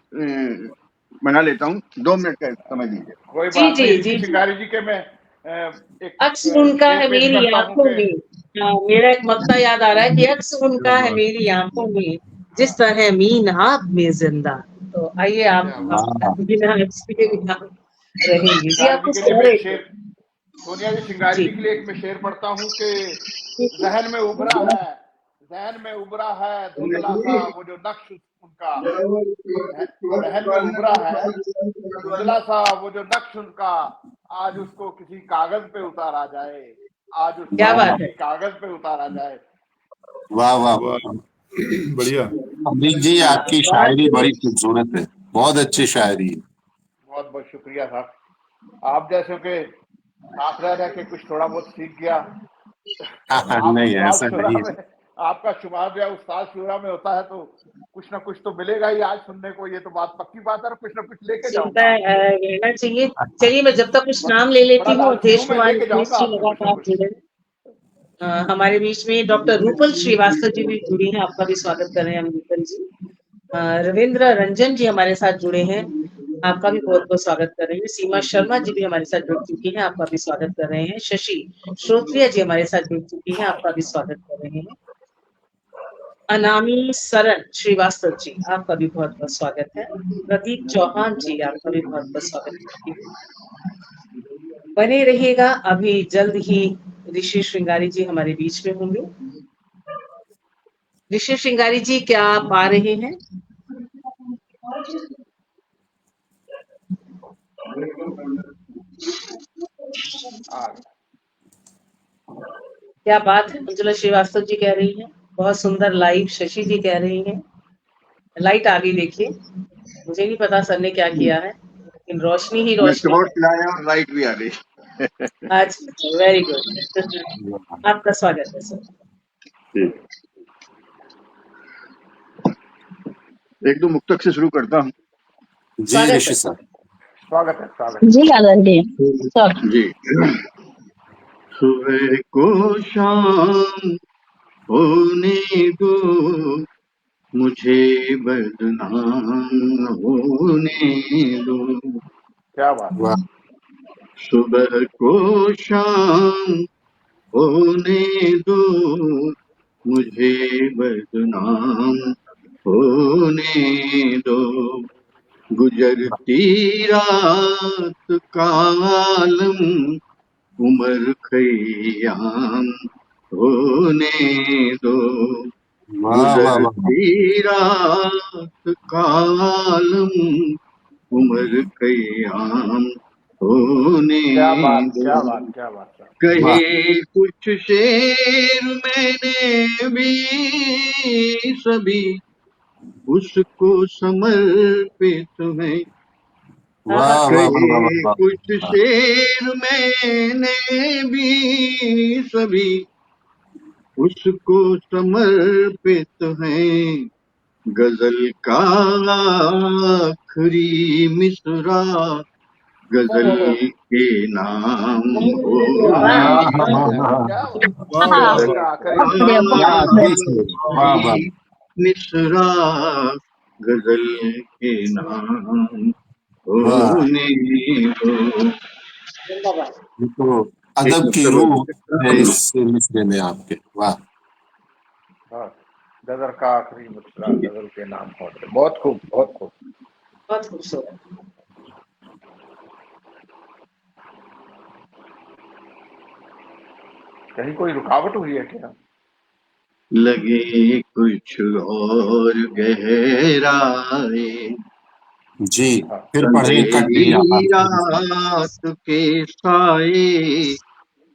बना लेता हूँ। 2 मिनट का समय दीजिए। कोई जी बात जी नहीं। जी ऋषि जी, श्रृंगारी जी के मैं एक अक्स उनका शेर है पेश मेरी करता हूँ आंखों कि में। मेरा एक मक्ता याद आ रहा है कि अक्स उनका है मेरी आंखों में, जिस तरह मीन आग में जिंदा। तो आइए आप वाह बिना इसके भी आप रहेंगे जी। श्रृंगार आपको जी के लिए मैं एक सारे शेर, सोनिया जी, श्रृंगार जी जी के लिए एक मैं शेर पढ़ता हूँ कि जहन में उभरा है, जहन में उभरा है धुंधला सा वो जो नक्श उनका, जहन में उभरा है धुंधला सा वो जो नक्श उनका, आज उसको किसी कागज पे उतारा जाए, आज क्या उसको बात किसी है। कागज पे उतारा जाए। वाह वाह वाह, बढ़िया। अमरीक जी आपकी शायरी बड़ी खूबसूरत है, बहुत अच्छी शायरी है। बहुत बहुत शुक्रिया साहब, आप जैसे के साथ रह रह के कुछ थोड़ा बहुत सीख गया। आप नहीं उस्ताद ऐसा शुरा नहीं में, आपका शुमार या उस्ताद शुरा में होता है तो कुछ ना कुछ तो मिलेगा ही आज सुनने को, ये तो बात पक्की बात है, और कुछ ना कुछ लेके चिंता जाऊंगा। रहना चाहिए। चलिए मैं जब तक कुछ नाम ले लेती बड़ा हूँ। लालची हूं अवधेश मैं, कुमार लेके अवधेश जाऊंगा जी आपसे कुछ ना लगातार कुछ। जुड़े हैं। हमारे बीच में डॉक्टर रूपल श्रीवास्तव जी भी जुड़ी हैं, आपका भी स्वागत कर रहे हैं हम रूपल जी। रविंद्र रंजन जी हमारे साथ जुड़े हैं, आपका भी बहुत बहुत स्वागत कर रहे हैं। सीमा शर्मा जी भी हमारे साथ जुड़ चुकी हैं, आपका भी स्वागत कर रहे हैं। शशि श्रोत्रिया जी हमारे साथ जुड़ चुकी हैं, आपका भी स्वागत कर रहे हैं। अनामी सरन श्रीवास्तव जी आपका भी बहुत बहुत स्वागत है। प्रदीप चौहान जी आपका भी बहुत बहुत स्वागत करती हूँ। बने रहिएगा, अभी जल्द ही ऋषि श्रृंगारी जी हमारे बीच में होंगे। ऋषि श्रृंगारी जी क्या आप आ रहे हैं? क्या बात है, मंजुला श्रीवास्तव जी कह रही हैं बहुत सुंदर लाइव। शशि जी कह रही हैं लाइट आ गई। देखिए मुझे नहीं पता सर ने क्या किया है, लेकिन रोशनी ही मैं रोशनी टॉर्च है। लाया और लाइट भी आ गई। अच्छा, वेरी गुड। आपका स्वागत है सर। एक दो मुक्तक से शुरू करता हूँ। जी स्वागत ऋषि है। सर। स्वागत है, स्वागत है। जी आदर जी सब जी। सुबह को शाम होने दो, मुझे बदनाम होने दो। क्या बात है। वाह सुबह को शाम होने दो, मुझे बदनाम होने दो। गुजरती रात का आलम उमर खयाम होने दो। वाह वाह वाह गुजरती रात का आलम उमर कयाम होने क्या बात, दो। क्या बात, क्या बात है। वाह। कहे कुछ शेर मैंने भी सभी उसको समर्पित है। वाह वाह वाह वाह कहे वाह कुछ वाह। शेर मैंने भी सभी उसको समर्पित है। गजल का आखिरी मिसरा गजल के नाम होने क्या वाह हाँ वाह गजल वाह, का आखिरी बहुत बढ़िया मिसरा। क्या बहुत बढ़िया। अद्भुत है। वाह वाह। मिसरा गजल के नाम वाह होने दो। धन्यवाद। ये तो एक अदब की मुक्तक और रूह देता है हूँ। इस मिसरे में आपके। वाह हाँ, गजल का आखिरी मिसरा गजल के नाम होने। बहुत खूब, बहुत खूब। बहुत खूबसूरत। कहीं कोई रुकावट हुई है क्या? लगे कुछ और गहराए जी। फिर पढ़े अंधेरी कटे आवाज। रात के साए,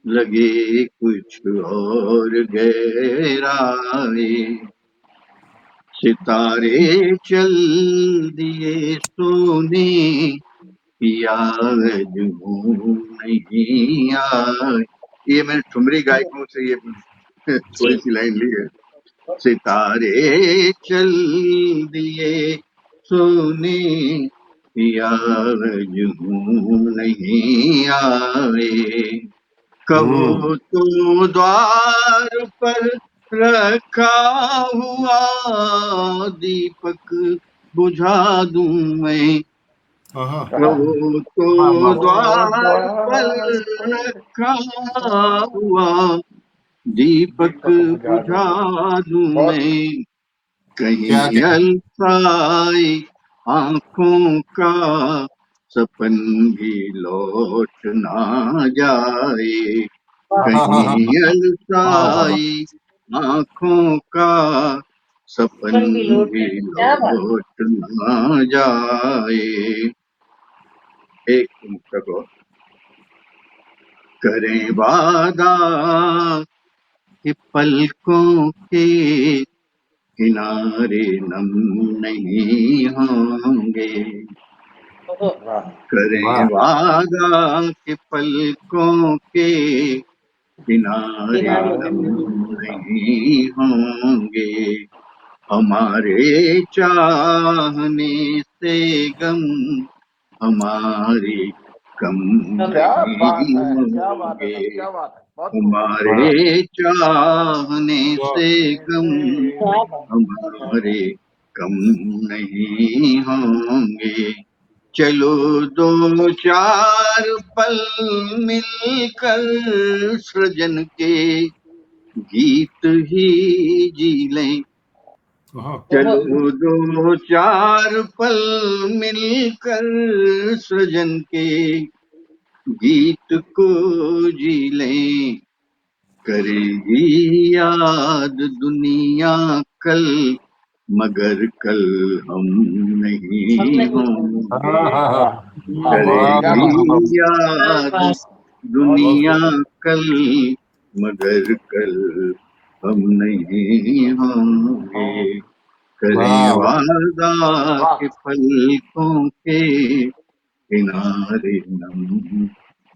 लगे कुछ और गहराए। सितारे चल दिए सोने, याद यूं नहीं आए। ये मैंने ठुमरी गायकों से ये जी थोड़ी सी लाइन ली है। सितारे चल दिए सोने, याद यूं नहीं आए। कहो तो द्वार पर रखा हुआ दीपक बुझा दूं मैं। हाँ कहो वाह तो वाह ओ द्वार पर द्वार पर रखा रखा हुआ दीपक दीपक बुझा बुझा दूं। दूं बहुत मैं। कहीं अलसाई आंखों का सपन भी लौट ना जाए, कहीं अलसाई आंखों का सपन सपन भी लौट भी क्या बात लौट ना जाए। एक मुक्तक और। करें वादा कि पलकों के किनारे नम नहीं होंगे, ओहो, वाह करें वादा कि पलकों के किनारे किनारे नम नहीं नहीं होंगे, हमारे चाहने से गम हमारे कम क्या बात नहीं है, क्या बात है होंगे, सर, क्या बात है, बहुत खूब। हमारे चाहने से गम क्या बात हमारे कम नहीं होंगे। चलो दो चार पल मिलकर सृजन के गीत ही जी लें, चलो दो चार पल मिलकर सृजन के गीत को जी लें, करेगी याद दुनिया कल मगर कल हम हम नहीं नहीं होंगे, वाह वाह क्या करेगी बात, याद बस बहुत दुनिया खूब। कल मगर कल हम नहीं होंगे, करें वादा वाह के पलकों के किनारे नम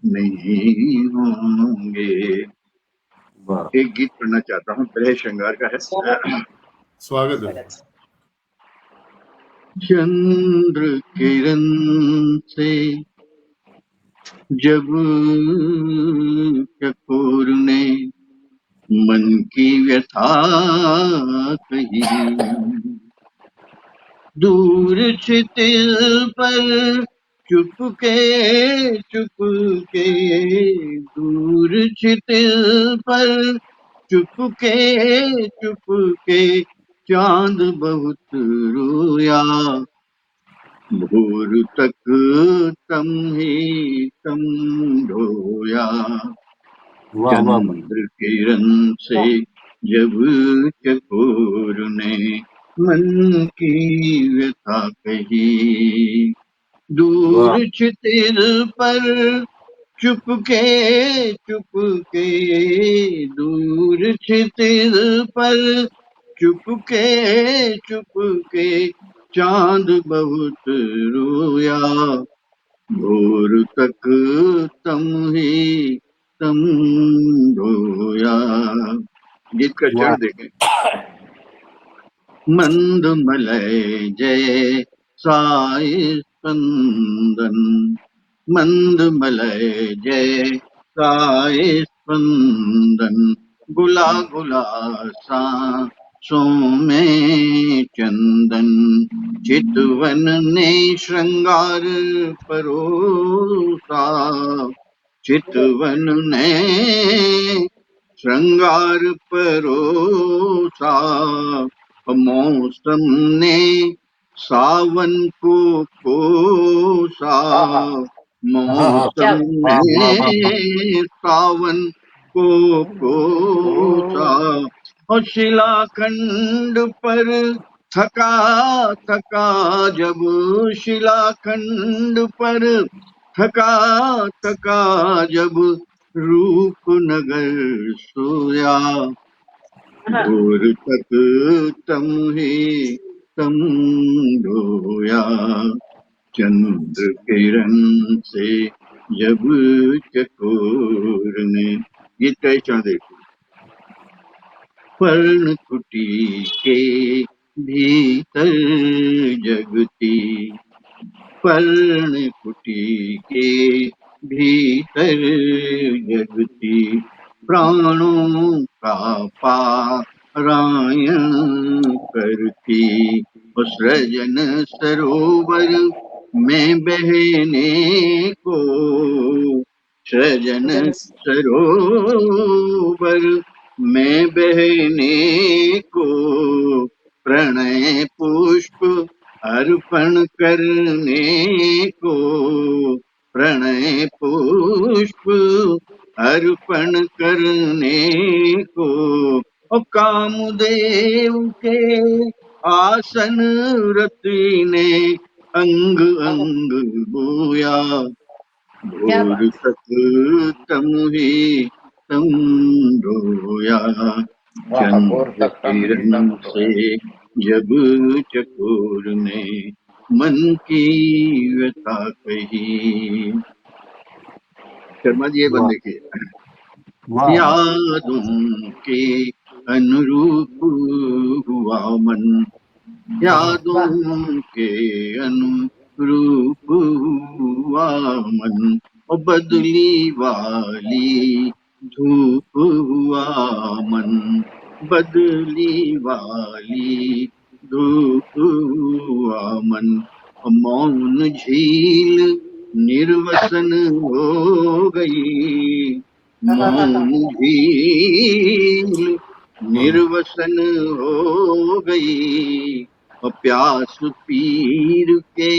नहीं होंगे। एक गीत पढ़ना चाहता हूँ, तरह श्रृंगार का है। स्वागत है। चंद्र किरण से जब चकोर ने मन की व्यथा कही, दूर छितिल पर चुपके चुपके, दूर छितिल पर चुपके चुपके चांद बहुत रोया, भोर तक तम ही तम ढोया, चंद्र किरण से जब चकोर ने मन की व्यथा कही, दूर छितिर पर चुपके चुपके, दूर छितिर पर चुपके चुपके चांद बहुत रोया, भोर तक तम ही तम ढोया। गीत का चरण देखें। मंद मलय जय साई स्पंदन, मंद मलय जय साई स्पंदन, गुला गुला सांसों में चंदन, चितवन ने श्रृंगार परोसा, चितवन ने श्रृंगार परोसा, मौसम ने सावन को कोसा, क्या मौसम ने सावन को कोसा, और शिलाखंड पर थका थका जब, शिलाखंड पर थका थका जब रूपनगर सोया, भोर तक तम ही तम ढोया, चंद्र किरण से जब चकोर ने। ये कैसा देखो। पर्ण कुटी के भीतर जगती, पर्ण कुटी के भीतर जगती, प्राणों का पारायण करती, सृजन सरोवर में बहने को, सृजन सरोवर में बहने को प्रणय पुष्प अर्पण करने को, प्रणय पुष्प अर्पण करने को, और कामदेव के आसन रति ने अंग अंग बोया, क्या भोर बात। तक तम ही तम रोया, वाह, भोर चंद्र तक तम ही किरण तम से रोया। जब चकोर ने मन की व्यथा कही। शर्मा जी ये बंद वाह देखिए। वाह वाह यादों के अनुरूप हुआ मन, यादों के अनुरूप हुआ मन, और बदली वाली धूप हुआ मन, बदली वाली धूप हुआ मन, और मौन झील निर्वसन हो गई, मौन झील निर्वसन हो गई, और प्यास पीर के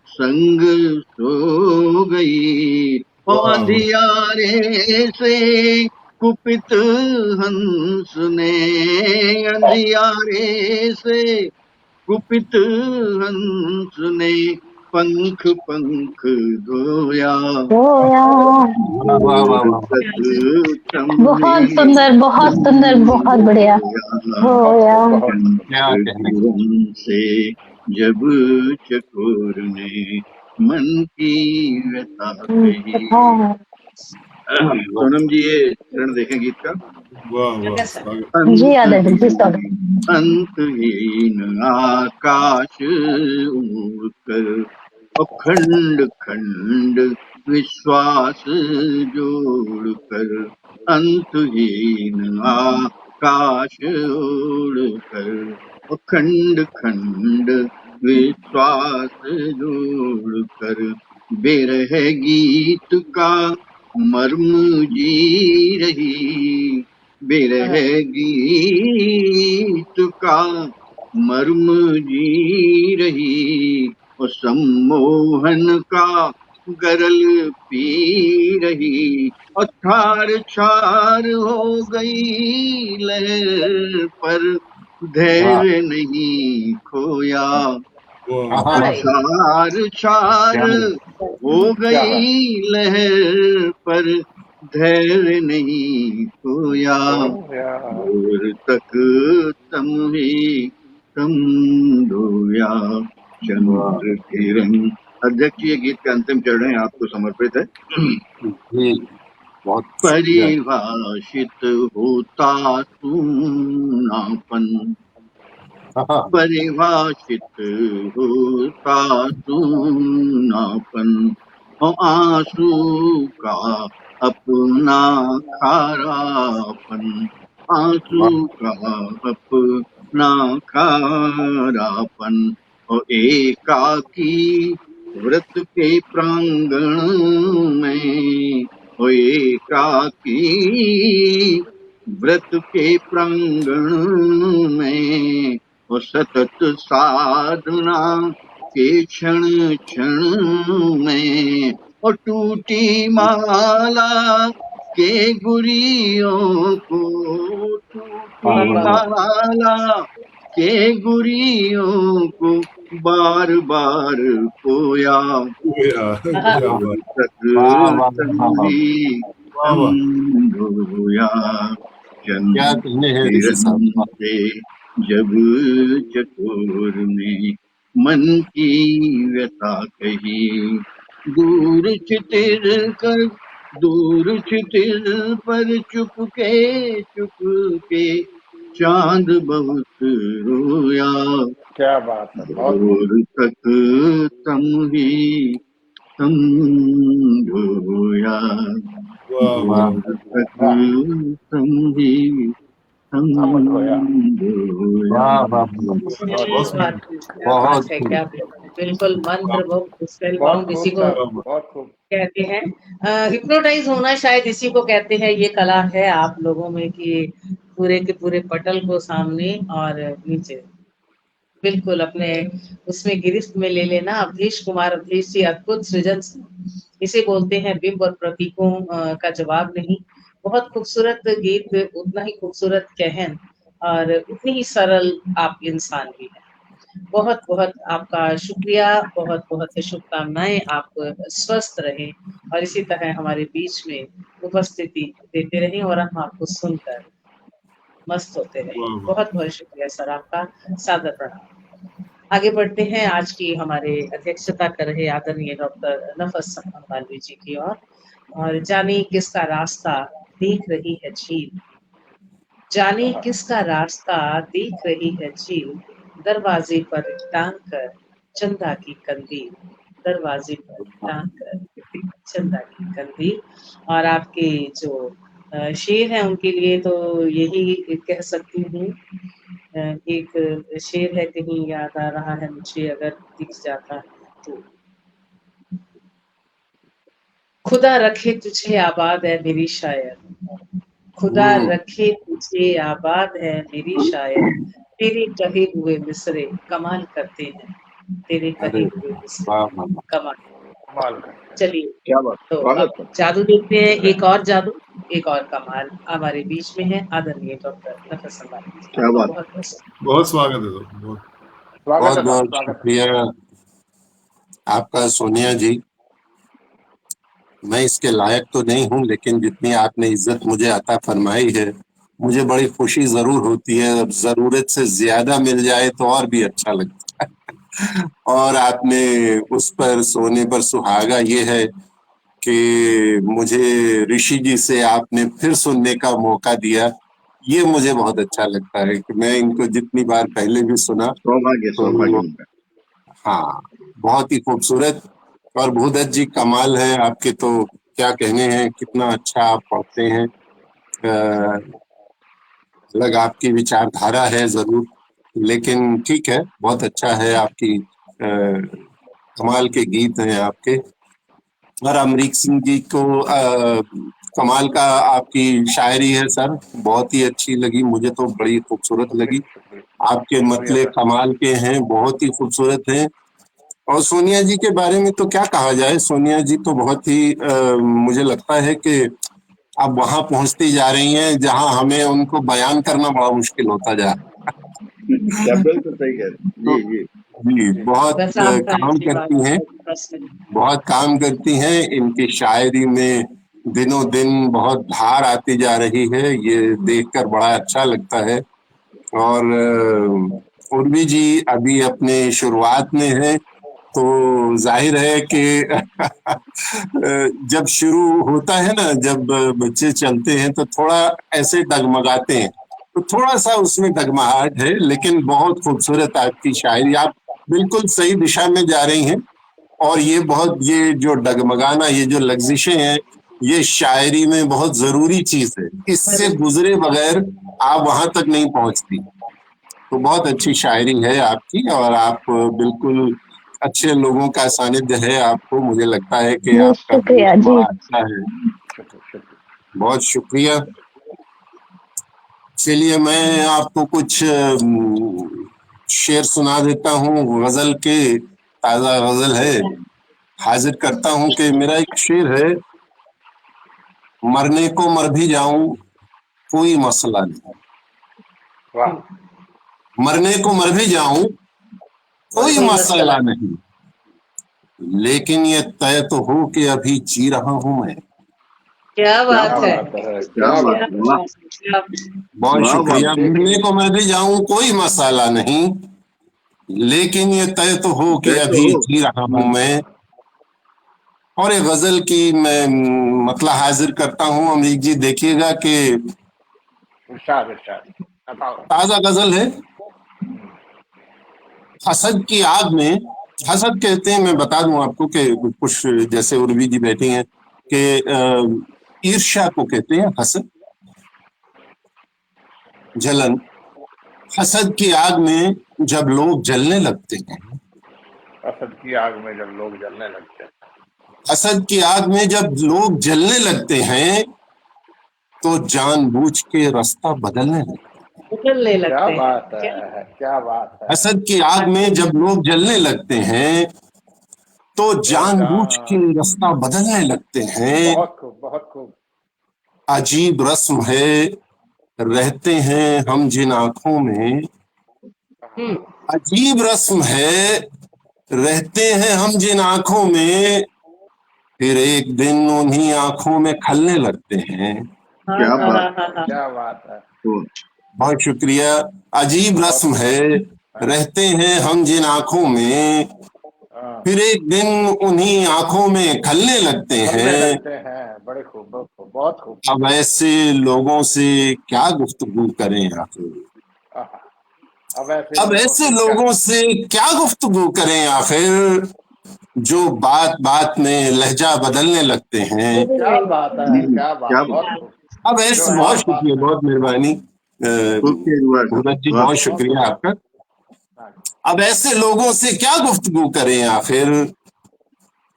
संग सो गई, और वाह अंधियारे से कुपित हंस ने, अंधियारे से कुपित हंस ने पंख पंख धोया, रोया। वाह वाह वाह दूर वाह तक बहुत तमही सुंदर, बहुत सुंदर, बहुत बढ़िया। रोया, बहुत रोया। खूब, बहुत खूब। क्या चंद्र कहने का। किरण से जब चकोर ने मन की व्यथा कही। सोनम जी ये चरण देखें गीत का। वाह जगह वाह सर। स्वागत। जी याद है, जी सब। अंतहीन आकाश उड़कर, और खंड खंड विश्वास जोड़कर, अंतहीन आकाश उड़कर, और खंड खंड विश्वास जोड़कर, बेरह गीत का मर्म जी रही, बिरह गीत का मर्म जी रही, और सम्मोहन का गरल पी रही, और थार छार हो गई लहर पर वाह धैर्य नहीं खोया, वाह हाँ और हाँ छार छार क्या हो क्या बात। गई लहर पर धैर्य नहीं खोया, खोया। भोर तक तम ही तम धोया, वाह चंद्र किरण। अध्यक्ष जी, ये गीत का अंतिम चरण है, आपको समर्पित है। जी बहुत शुक्रिया। परिभाषित होता सूनापन, हाँ हाँ परिभाषित होता सूनापन, और आंसू का अपना खारापन, आंसू वाह का अपना खारापन, और एकाकी व्रत के प्रांगण में, और एकाकी व्रत के प्रांगण में, और सतत साधना के क्षण क्षण में, और टूटी माला के गुरियों को, वाह टूटी वाह वाह माला के गुरियों को बार बार खोया, क्या भोर बात। तक वाह वाह वाह वाह तमही वाह तम वाह। धोया, क्या चंद्र कहने हैं ऋषि किरण साहब। वाह से जब चकोर ने मन की व्यथा कही, दूर छितिर कर, दूर छितिर पर चुपके चांद बहुत रोया, क्या बात है, बहुत खूब। भोर तक तम ही तम धोया, वाह वाह। भोर तक वाह, तम ही तम हम धोया। धोया। वाह वाह वाह, बहुत क्या सुंदर। बात बहुत है, खूब। क्या बात है। बिल्कुल मंत्र मुग्ध स्पेल बहुत बाउंड खूब इसी को सर, वाह वाह। बहुत खूब। कहते हैं। हिप्नोटाइज होना शायद इसी को कहते हैं। ये कला है आप लोगों में कि पूरे के पूरे पटल को सामने और नीचे बिल्कुल अपने उसमें गिरफ्त में ले लेना। अवधेश कुमार अवधेश जी अद्भुत सृजन, इसे बोलते हैं बिंब और प्रतीकों का जवाब नहीं। बहुत खूबसूरत गीत, उतना ही खूबसूरत कहन और उतनी ही सरल आप इंसान भी हैं। बहुत बहुत आपका शुक्रिया, बहुत बहुत शुभकामनाएं। आप स्वस्थ रहें और इसी तरह हमारे बीच में उपस्थिति देते रहें और हम आपको सुनकर मस्त होते रहें। वाह वाह। बहुत बहुत शुक्रिया सर आपका, सादर प्रणाम। आगे बढ़ते हैं आज की हमारे अध्यक्षता कर रहे आदरणीय डॉक्टर नफस मालवीय जी की ओर। और जाने किसका रास्ता देख रही है झील, जाने किसका रास्ता देख रही है झील, दरवाजे पर टांग कर चंदा की कंदील, दरवाजे पर टांग कर चंदा की कंदील। और आपके जो शेर हैं उनके लिए तो यही कह सकती हूँ। एक शेर है, कहीं याद आ रहा है मुझे, अगर दिख जाता है तो। खुदा रखे तुझे आबाद है मेरी शायर, खुदा रखे तुझे आबाद है मेरी शायर, तेरे कहे हुए मिसरे कमाल करते हैं, तेरे कहे अरे हुए मिसरे वाह वाह वाह। कमाल। कमाल करते चलिए, क्या बात, तो स्वागत अब जादू देखते हैं, एक और जादू, एक और कमाल हमारे बीच में है आदरणीय डॉक्टर नफस मालवीय जी। क्या आपका बात। बहुत बहुत बहुत स्वागत है सर, बहुत। स्वागत बहुत है सर, बहुत स्वागत है। शुक्रिया आपका सोनिया जी। मैं इसके लायक तो नहीं हूँ, लेकिन जितनी आपने इज्जत मुझे अता फरमाई है, मुझे बड़ी खुशी जरूर होती है। अब जरूरत से ज्यादा मिल जाए तो और भी अच्छा लगता है। और आपने उस पर सोने पर सुहागा ये है कि मुझे ऋषि जी से आपने फिर सुनने का मौका दिया। ये मुझे बहुत अच्छा लगता है कि मैं इनको जितनी बार पहले भी सुना सौभाग्य, सौभाग्य तो उनका। हाँ, बहुत ही खूबसूरत। और भूदत्त जी कमाल है आपके, तो क्या कहने हैं, कितना अच्छा आप पढ़ते हैं। अलग आपकी विचारधारा है जरूर, लेकिन ठीक है, बहुत अच्छा है आपकी। कमाल के गीत हैं आपके। और अमरीक सिंह जी को कमाल का आपकी शायरी है सर, बहुत ही अच्छी लगी मुझे, तो बड़ी खूबसूरत लगी। शुक्रिया शुक्रिया आपके शुक्रिया मतले सर। कमाल के हैं, बहुत ही खूबसूरत हैं। और सोनिया जी के बारे में तो क्या कहा जाए, सोनिया जी तो बहुत ही मुझे लगता है कि अब वहां पहुंचती जा रही हैं जहां हमें उनको बयान करना बड़ा मुश्किल होता जा रहा क्या, बिल्कुल सही कह रहे हैं। है। तो जी जी। जी, बहुत बस आपका काम आशीर्वाद करती हैं, प्रश्न। बहुत काम करती हैं। इनकी शायरी में दिनों दिन बहुत धार आती जा रही है, ये देखकर बड़ा अच्छा लगता है। और उर्वी जी अभी अपने शुरुआत में है, तो जाहिर है कि जब शुरू होता है ना, जब बच्चे चलते हैं तो थोड़ा ऐसे डगमगाते हैं, तो थोड़ा सा उसमें डगमगाहट है, लेकिन बहुत खूबसूरत आपकी शायरी। आप बिल्कुल सही दिशा में जा रही हैं। और ये जो डगमगाना, ये जो लग्जिशें हैं, ये शायरी में बहुत जरूरी चीज है। इससे गुजरे बगैर आप वहां तक नहीं पहुंचती। तो बहुत अच्छी शायरी है आपकी, और आप बिल्कुल अच्छे लोगों का सानिध्य है आपको। मुझे लगता है कि जी आपका शुक्रिया दोस्त जी। बड़ा अच्छा है। बहुत शुक्रिया। चलिए, मैं आपको कुछ शेर सुना देता हूँ गजल के। ताजा गजल है, हाजिर करता हूँ कि मेरा एक शेर है। मरने को मर भी जाऊं कोई मसला नहीं, वाह, मरने को मर भी जाऊं कोई कोई मसला मसला नहीं, लेकिन ये तय तो हो कि अभी जी रहा हूं मैं। क्या क्या बात क्या है, बात, बात है, क्या क्या बात, बात क्या है। वाह बात है, क्या बहुत वाह वाह। शुक्रिया। मरने को मर भी जाऊं कोई मसला नहीं, लेकिन ये तय तो हो कि तय तो अभी हो। जी रहा हूं मैं। और ये गजल की मैं मतलब हाजिर करता हूँ। अमरीक जी देखिएगा कि इरशाद इरशाद बताओ। ताजा गजल है। हसद की आग में, हसद कहते हैं, मैं बता दूं आपको कि कुछ जैसे उर्वी जी बैठी हैं कि ईर्ष्या को कहते हैं हसद, जलन। हसद की आग में जब लोग जलने लगते हैं, असद की आग में जब लोग जलने लगते हैं, हसद की आग में जब लोग जलने लगते हैं, तो जानबूझ के रास्ता बदलने लगते हैं। जलने क्या लगते हैं। बात क्या है, क्या बात है। हसद की आग में जब लोग जलने लगते हैं तो जानबूझ के जान, रास्ता बदलने लगते हैं। बहुत खूब, बहुत खूब। अजीब रस्म है, रहते हैं हम जिन आंखों में। हम्म, अजीब रस्म है, रहते हैं हम जिन आंखों में, फिर एक दिन उन्हीं आंखों में खलने लगते हैं। हाँ क्या हाँ बात हाँ हाँ। क्या बात है। तो बहुत शुक्रिया। अजीब बहुत रस्म खूब। है, रहते हैं हम जिन आंखों में, हाँ, फिर एक दिन उन्हीं आंखों में खलने लगते फलने हैं। लगते हैं। बड़े खूब, बहुत खूब, बहुत खूब। अब ऐसे लोगों से क्या गुफ्तगू करें आखिर? आहा, अब ऐसे अब लोगों ऐसे से क्या, लोगों से क्या गुफ्तगू करें आखिर, जो बात बात में लहजा बदलने लगते हैं। क्या बात है, क्या क्या बात, बहुत बात, खूब। अब जो ऐसे, बहुत बात बात शुक्रिया, में। बहुत मेहरबानी खूबसूरत हुआ सब। भूरत जी, वाह, बहुत शुक्रिया आपका। हाँ, अब ऐसे लोगों से क्या गुफ्तगू करें आखिर,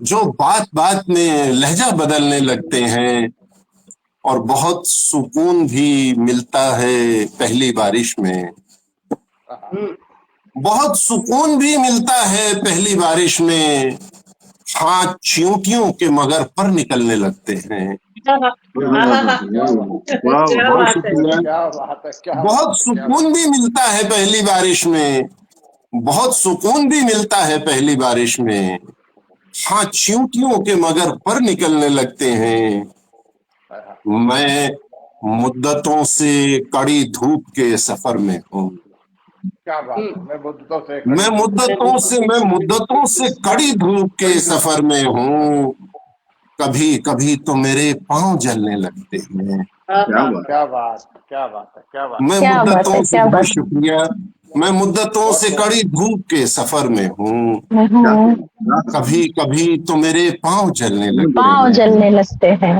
जो बात बात में लहजा बदलने लगते हैं, और बहुत सुकून भी मिलता है पहली बारिश में। आहा, बहुत सुकून भी मिलता है पहली बारिश में। हाथ चींटियों के मगर पर निकलने लगते हैं। क्या बात, वाह, क्या बहुत बात है। शुक्रिया। क्या बात है, क्या बात बहुत है, क्या बात। सुकून भी मिलता है पहली बारिश में, बहुत सुकून भी मिलता है पहली बारिश में। हाँ, चींटियों के मगर पर निकलने लगते हैं। आहा, मैं मुद्दतों से कड़ी धूप के सफर में हूँ। क्या बात है। मैं बुद्धों से मैं खड़ी धूप के मुद्दतों से कड़ी धूप के सफर में हूँ। कभी कभी तो मेरे पांव जलने लगते हैं। क्या बात, क्या बात, क्या बात है, क्या बात। मैं क्या बात है, मुद्दतों से, क्या बहुत बात शुक्रिया, मैं मुद्दतों बहुत से खूब। कड़ी धूप के सफर में हूँ। है। क्या क्या कभी कभी तो मेरे पांव जलने लगते पाँव हैं। जलने लगते हैं।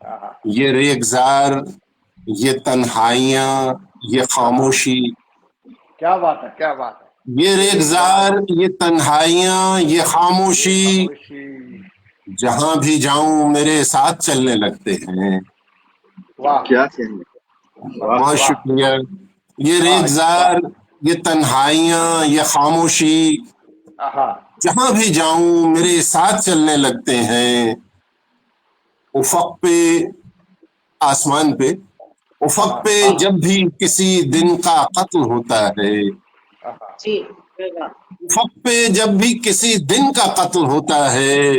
आहा, ये रेगजार, ये तन्हाइयां, ये खामोशी, क्या बात है, क्या बात है। ये ये रेगजार, रेगिजार, ये तन्हाइयां, ये ये खामोशी, खामोशी। जहां भी जाऊं मेरे साथ चलने लगते हैं। वाह, क्या कहने, वाह, बहुत वाह, शुक्रिया। ये वाह, रेगजार, वाह। ये तन्हाइयां, ये खामोशी, आहा, जहां भी जाऊं मेरे साथ चलने लगते हैं। उफक पे, आसमान पे, उफक आहा, पे आहा, जब भी किसी दिन का कत्ल होता है, आहा, जी, वाह। उफक पे जब भी किसी दिन का कत्ल होता है,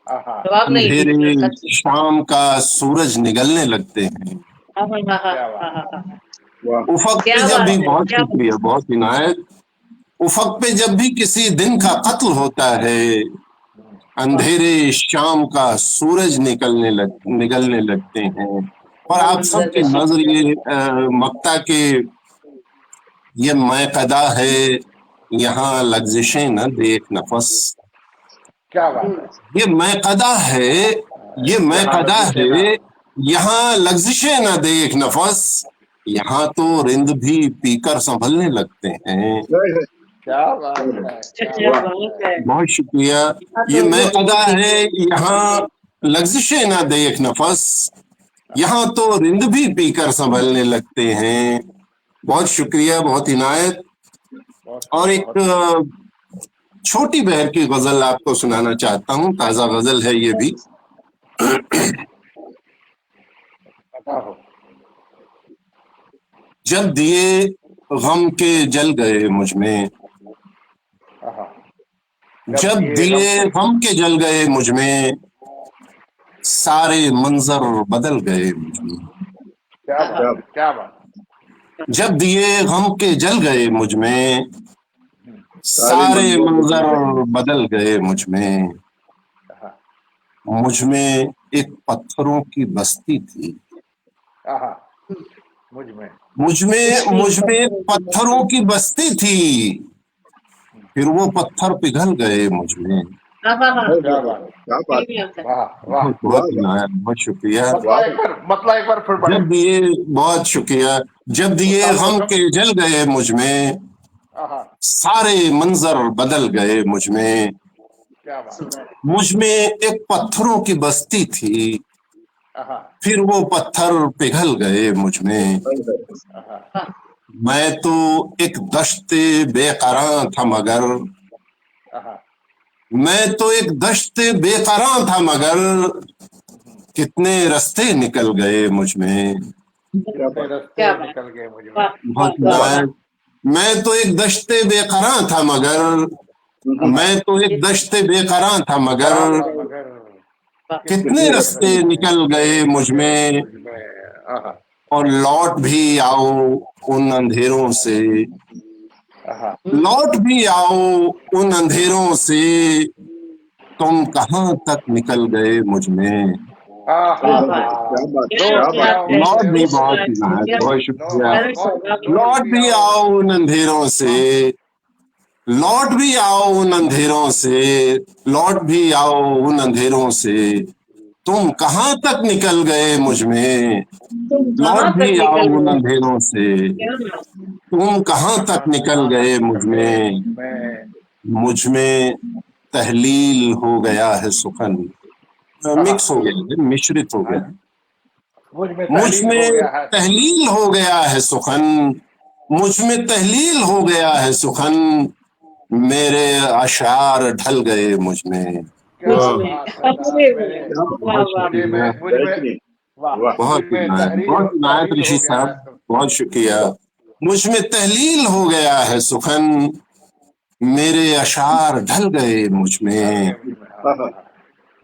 आहा, जवाब नहीं अंधेरे दीजिए सच। शाम का सूरज निकलने लगते हैं। हाँ हाँ हाँ क्या हाँ बात, हाँ हाँ। वाह, उफक पे क्या जब भी, बात है, बहुत क्या बात। शुक्रिया, बहुत इनायत। उफक पे जब भी किसी दिन का कत्ल होता है, अंधेरे शाम का सूरज निकलने लगते हैं। और आप मंजर सबके कशी। नजरिए मक्ता के, ये मैकदा है, यहाँ लग्जिशें न देख नफस। क्या बात है। ये मैकदा है, ये यहाँ मैकदा लफ्ज़ ना, है, यहाँ लग्जिशें न देख नफस। यहाँ तो रिंद भी पीकर संभलने लगते हैं। क्या बात है, क्या क्या वाह, बात बात है। है। बहुत शुक्रिया। हाँ, ये तो वो मैकदा ठीक है, है। यहाँ लग्जिशें न देख नफस। यहाँ तो रिंद भी पीकर संभलने लगते हैं। बहुत शुक्रिया, बहुत इनायत। बहुत और खूब, एक बहुत खूब। छोटी बहर की गजल आपको सुनाना चाहता हूँ, ताजा गजल है ये भी। पता हो। जब दिए गम के जल गए मुझ में, आहा, जब दिए गम दिए के, गम के जल गए मुझ में, सारे मंजर बदल गए मुझ में। क्या क्या बात है, क्या बात जब दिए गम के जल गए मुझ में, सारे सारे मंजर बदल मंजर गए। बदल गए मुझ में। है। आहा, मुझ में एक पत्थरों की बस्ती थी। आहा, मुझ में। मुझ में पत्थरों की बस्ती थी, फिर वो पत्थर पिघल गए मुझ में। हाँ हाँ हाँ। क्या बात, क्या बात, वाह, वाह। बहुत बहुत वाह, इनायत, बहुत शुक्रिया। मतलब एक बार फिर पढ़े। जब दिए, बहुत शुक्रिया। जब दिए उस्ताद गम कसम। के जल गए मुझ में, आहा, सारे मंजर बदल गए मुझ में। क्या बात। मुझ में एक पत्थरों की बस्ती थी, आहा, फिर वो पत्थर पिघल गए मुझ में। आहा, मैं तो एक दश्ते बेकरार था मगर, आहा, मैं तो एक दश्ते बेकरार था मगर, कितने रास्ते निकल गए मुझ में। क्या कितने बात, रास्ते क्या बात, निकल गए मुझ में। वाह बहुत वाह वाह नायक। मैं तो एक दश्ते बेकरार था मगर, मैं तो एक दश्ते बेकरार था मगर, था मगर वाह, कितने रास्ते निकल गए मुझ में। मुझ में। आहा, और लौट भी आओ उन अंधेरों से, आहा, लौट भी आओ उन अंधेरों से, तुम कहाँ तक निकल गए मुझ में। आहा, क्या बात, क्या बात, क्या क्या लौट बात। बात आओ है, लौट भी अंधेरों बहुत से। नायक, बहुत शुक्रिया। अरे सौभाग्य, लौट भी आओ उन अंधेरों से, लौट भी आओ उन अंधेरों से, लौट भी आओ उन अंधेरों से, तुम कहाँ तक निकल गए मुझ में। तुम लौट कहाँ तक भी आओ निकल उन गए, अंधेरों से, क्या बात, तुम कहाँ तक निकल गए मुझ में। मैं मुझ में तहलील हो गया है सुखन, मिक्स हो गया है, मिश्रित हो गया है। मुझ में मुझ तहलील हो में गया है। तहलील हो गया है सुखन, मुझ में तहलील हो गया है सुखन, मेरे अशार ढल गए मुझ में। मुझ क्या में, बात है साहब, अरे मेरे क्या बात, वाह बहुत वाह, मुझे शुक्रिया, में मुझ में बेहतरीन, वाह, वाह, मुझ बहुत में नायक, बहुत नायक तहलील ऋषि हो गया साहब, है। बहुत शुक्रिया। मुझ में तहलील हो गया है सुखन, मेरे अशार ढल गए मुझ ढल में। गए मुझ में। आहा,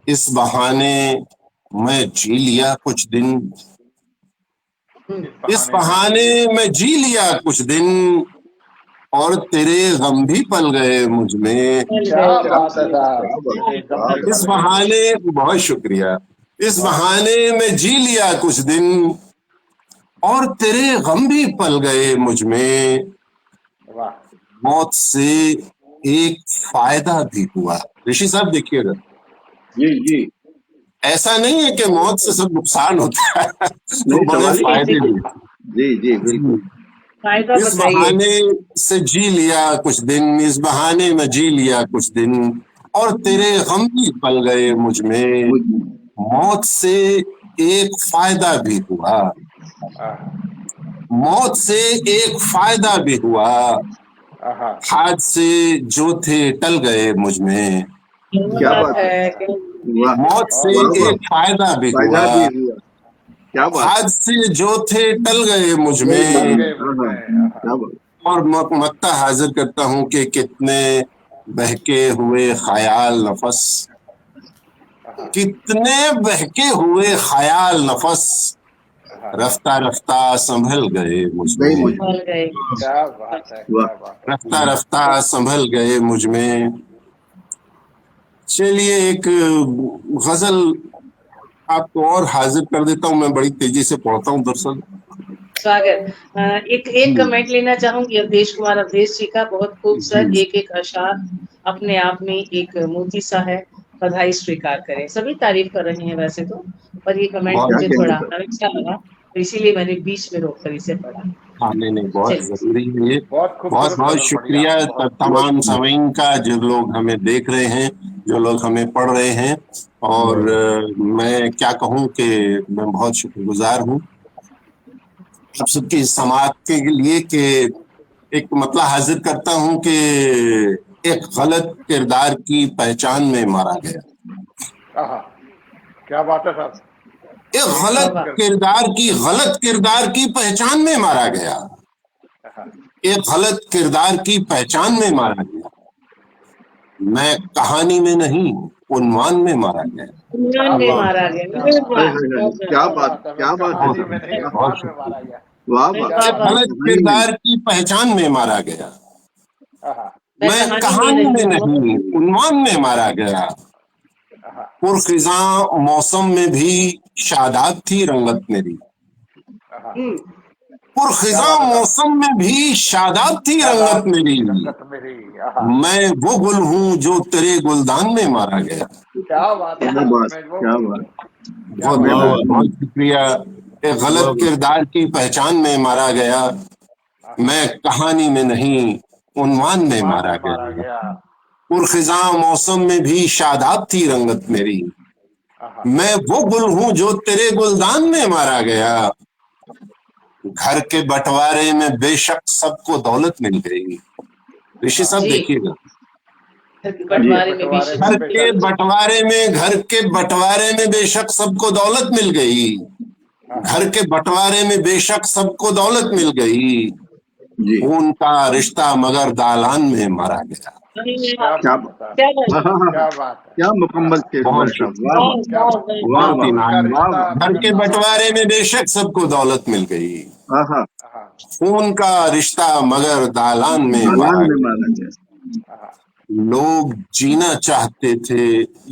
इस बहाने मैं जी लिया कुछ दिन, इस इस बहाने मैं जी लिया कुछ दिन, और तेरे गम भी पल गए मुझ में। चल क्या गए, बात है क्या साहब, बात, मेरे गम वाह भी इस पल गए। बहाने, बहुत शुक्रिया, इस वाह, बहाने मैं जी लिया कुछ दिन, और तेरे गम भी पल गए मुझ में। वाह, मौत से एक फायदा भी हुआ। ऋषि साहब देखिएगा, जी जी, ऐसा नहीं है कि मौत से सब नुकसान होता है, तो नहीं बड़े सवाल ही, जी फायदे जी, भी। जी जी बिल्कुल। फायदा इस बताइए, बहाने से जी लिया कुछ दिन, इस बहाने में जी लिया कुछ दिन, और तेरे गम भी पल गए मुझ में। मुझ मौत से एक फायदा भी हुआ, आहा, मौत से एक फायदा भी हुआ, आहा, हादसे जो थे टल गए मुझ में। क्या क्या बात बात है, है, वाह मौत से वाह वाह, एक फायदा भी फायदा हुआ, भी हुआ, क्या बात, हादसे जो थे टल गए मुझ टल ढल में। गए मुझ आहा, में। आहा, क्या बात, और मत्ता हाजिर करता हूँ कि कितने बहके हुए ख्याल नफस, आहा, कितने बहके हुए ख्याल नफस, आहा, रफ्ता रफ्ता संभल गए मुझ गई में। मुझ में, चल गए, क्या बात है, वाह, क्या बात है। रफ्ता रफ्ता संभल गए मुझ में। चलिए एक गजल आपको और हाजिर कर देता हूँ, मैं बड़ी तेजी से पढ़ता हूँ दरअसल। स्वागत। एक कमेंट लेना चाहूंगी अवधेश कुमार अवधेश जी का, बहुत खूब सर, जी एक एक अशार अपने आप में एक मोती सा है, बधाई स्वीकार करें। सभी तारीफ कर रहे हैं वैसे तो, पर ये कमेंट बहुत, क्या मुझे कहेंगे थोड़ा सर, अच्छा लगा, तो इसीलिए मैंने बीच में रोक कर इसे पढ़ा। हाँ नहीं नहीं, बहुत चलिए, जरूरी है ये। बहुत बहुत खूबसूरत बहुत गजल पढ़ी शुक्रिया आपने, बहुत तमाम सामीन का, जो लोग हमें देख रहे हैं, जो लोग हमें पढ़ रहे हैं। और मैं क्या कहूँ कि मैं बहुत शुक्रगुजार हूँ आप सबकी समात के लिए, कि एक मतलब हाजिर करता हूँ कि एक गलत किरदार की पहचान में मारा गया, आहा, क्या बात है साहब, एक एक वाह गलत वाह, गलत किरदार की पहचान में मारा गया, आहा, एक गलत किरदार की पहचान में मारा गया। मैं कहानी में नहीं, उन्वान में मारा गया। उन्होंने क्या में बात मारा है, गया, क्या अरे बात हाय है, वाह, हाय हाय, बहुत क्या क्या ज्यादा, बात, बात है। मैं क्या बात है, कहानी में नहीं, बहुत उन्वान में शुक्रिया। मारा गया। वाह वाह, क्या वाह एक वाह, बात गलत कहानी में, किरदार की पहचान में मारा गया। है। आहा, मैं मैं कहानी में कहानी में नहीं हूँ, नहीं, उन्वान में मारा गया। आहा, पुरखिजा मौसम में भी शादाब थी रंगत मेरी, आहा, क्या पुरखिजा बात है साहब, मौसम में भी शादाब थी रंगत शादाब मेरी। की रंगत मेरी। आहा, मैं वो गुल हूँ जो तेरे गुलदान में मारा गया। क्या बात है क्या साहब, बात, मैं वो क्या बोलूं, बात, क्या बहुत बात है। बहुत बहुत शुक्रिया। एक गलत किरदार की पहचान में मारा गया, आहा, मैं कहानी में नहीं, उन्वान में उन्वान मारा में मारा गया। गया। पुरखिजा मौसम में भी शादाब थी रंगत मेरी। आहा, मैं वो गुल हूँ जो तेरे गुलदान में मारा गया। घर के बंटवारे में बेशक सबको दौलत मिल गई। ऋषि साहब जी। देखिएगा, बंटवारे में भी घर के बंटवारे में, घर के बंटवारे में बेशक सबको दौलत मिल गई, घर के बंटवारे में बेशक सबको दौलत मिल गई, जी खून का रिश्ता मगर दालान में मारा गया। क्या क्या क्या बात है, क्या मुकम्मल शेर बहुत भाई साहब, वाह वाह बहुत वाह इनाम। वाह। घर के बंटवारे में बेशक सबको दौलत मिल गई, हाँ खून का रिश्ता मगर दालान में मारा दालान में गया। मारा गया। लोग जीना चाहते थे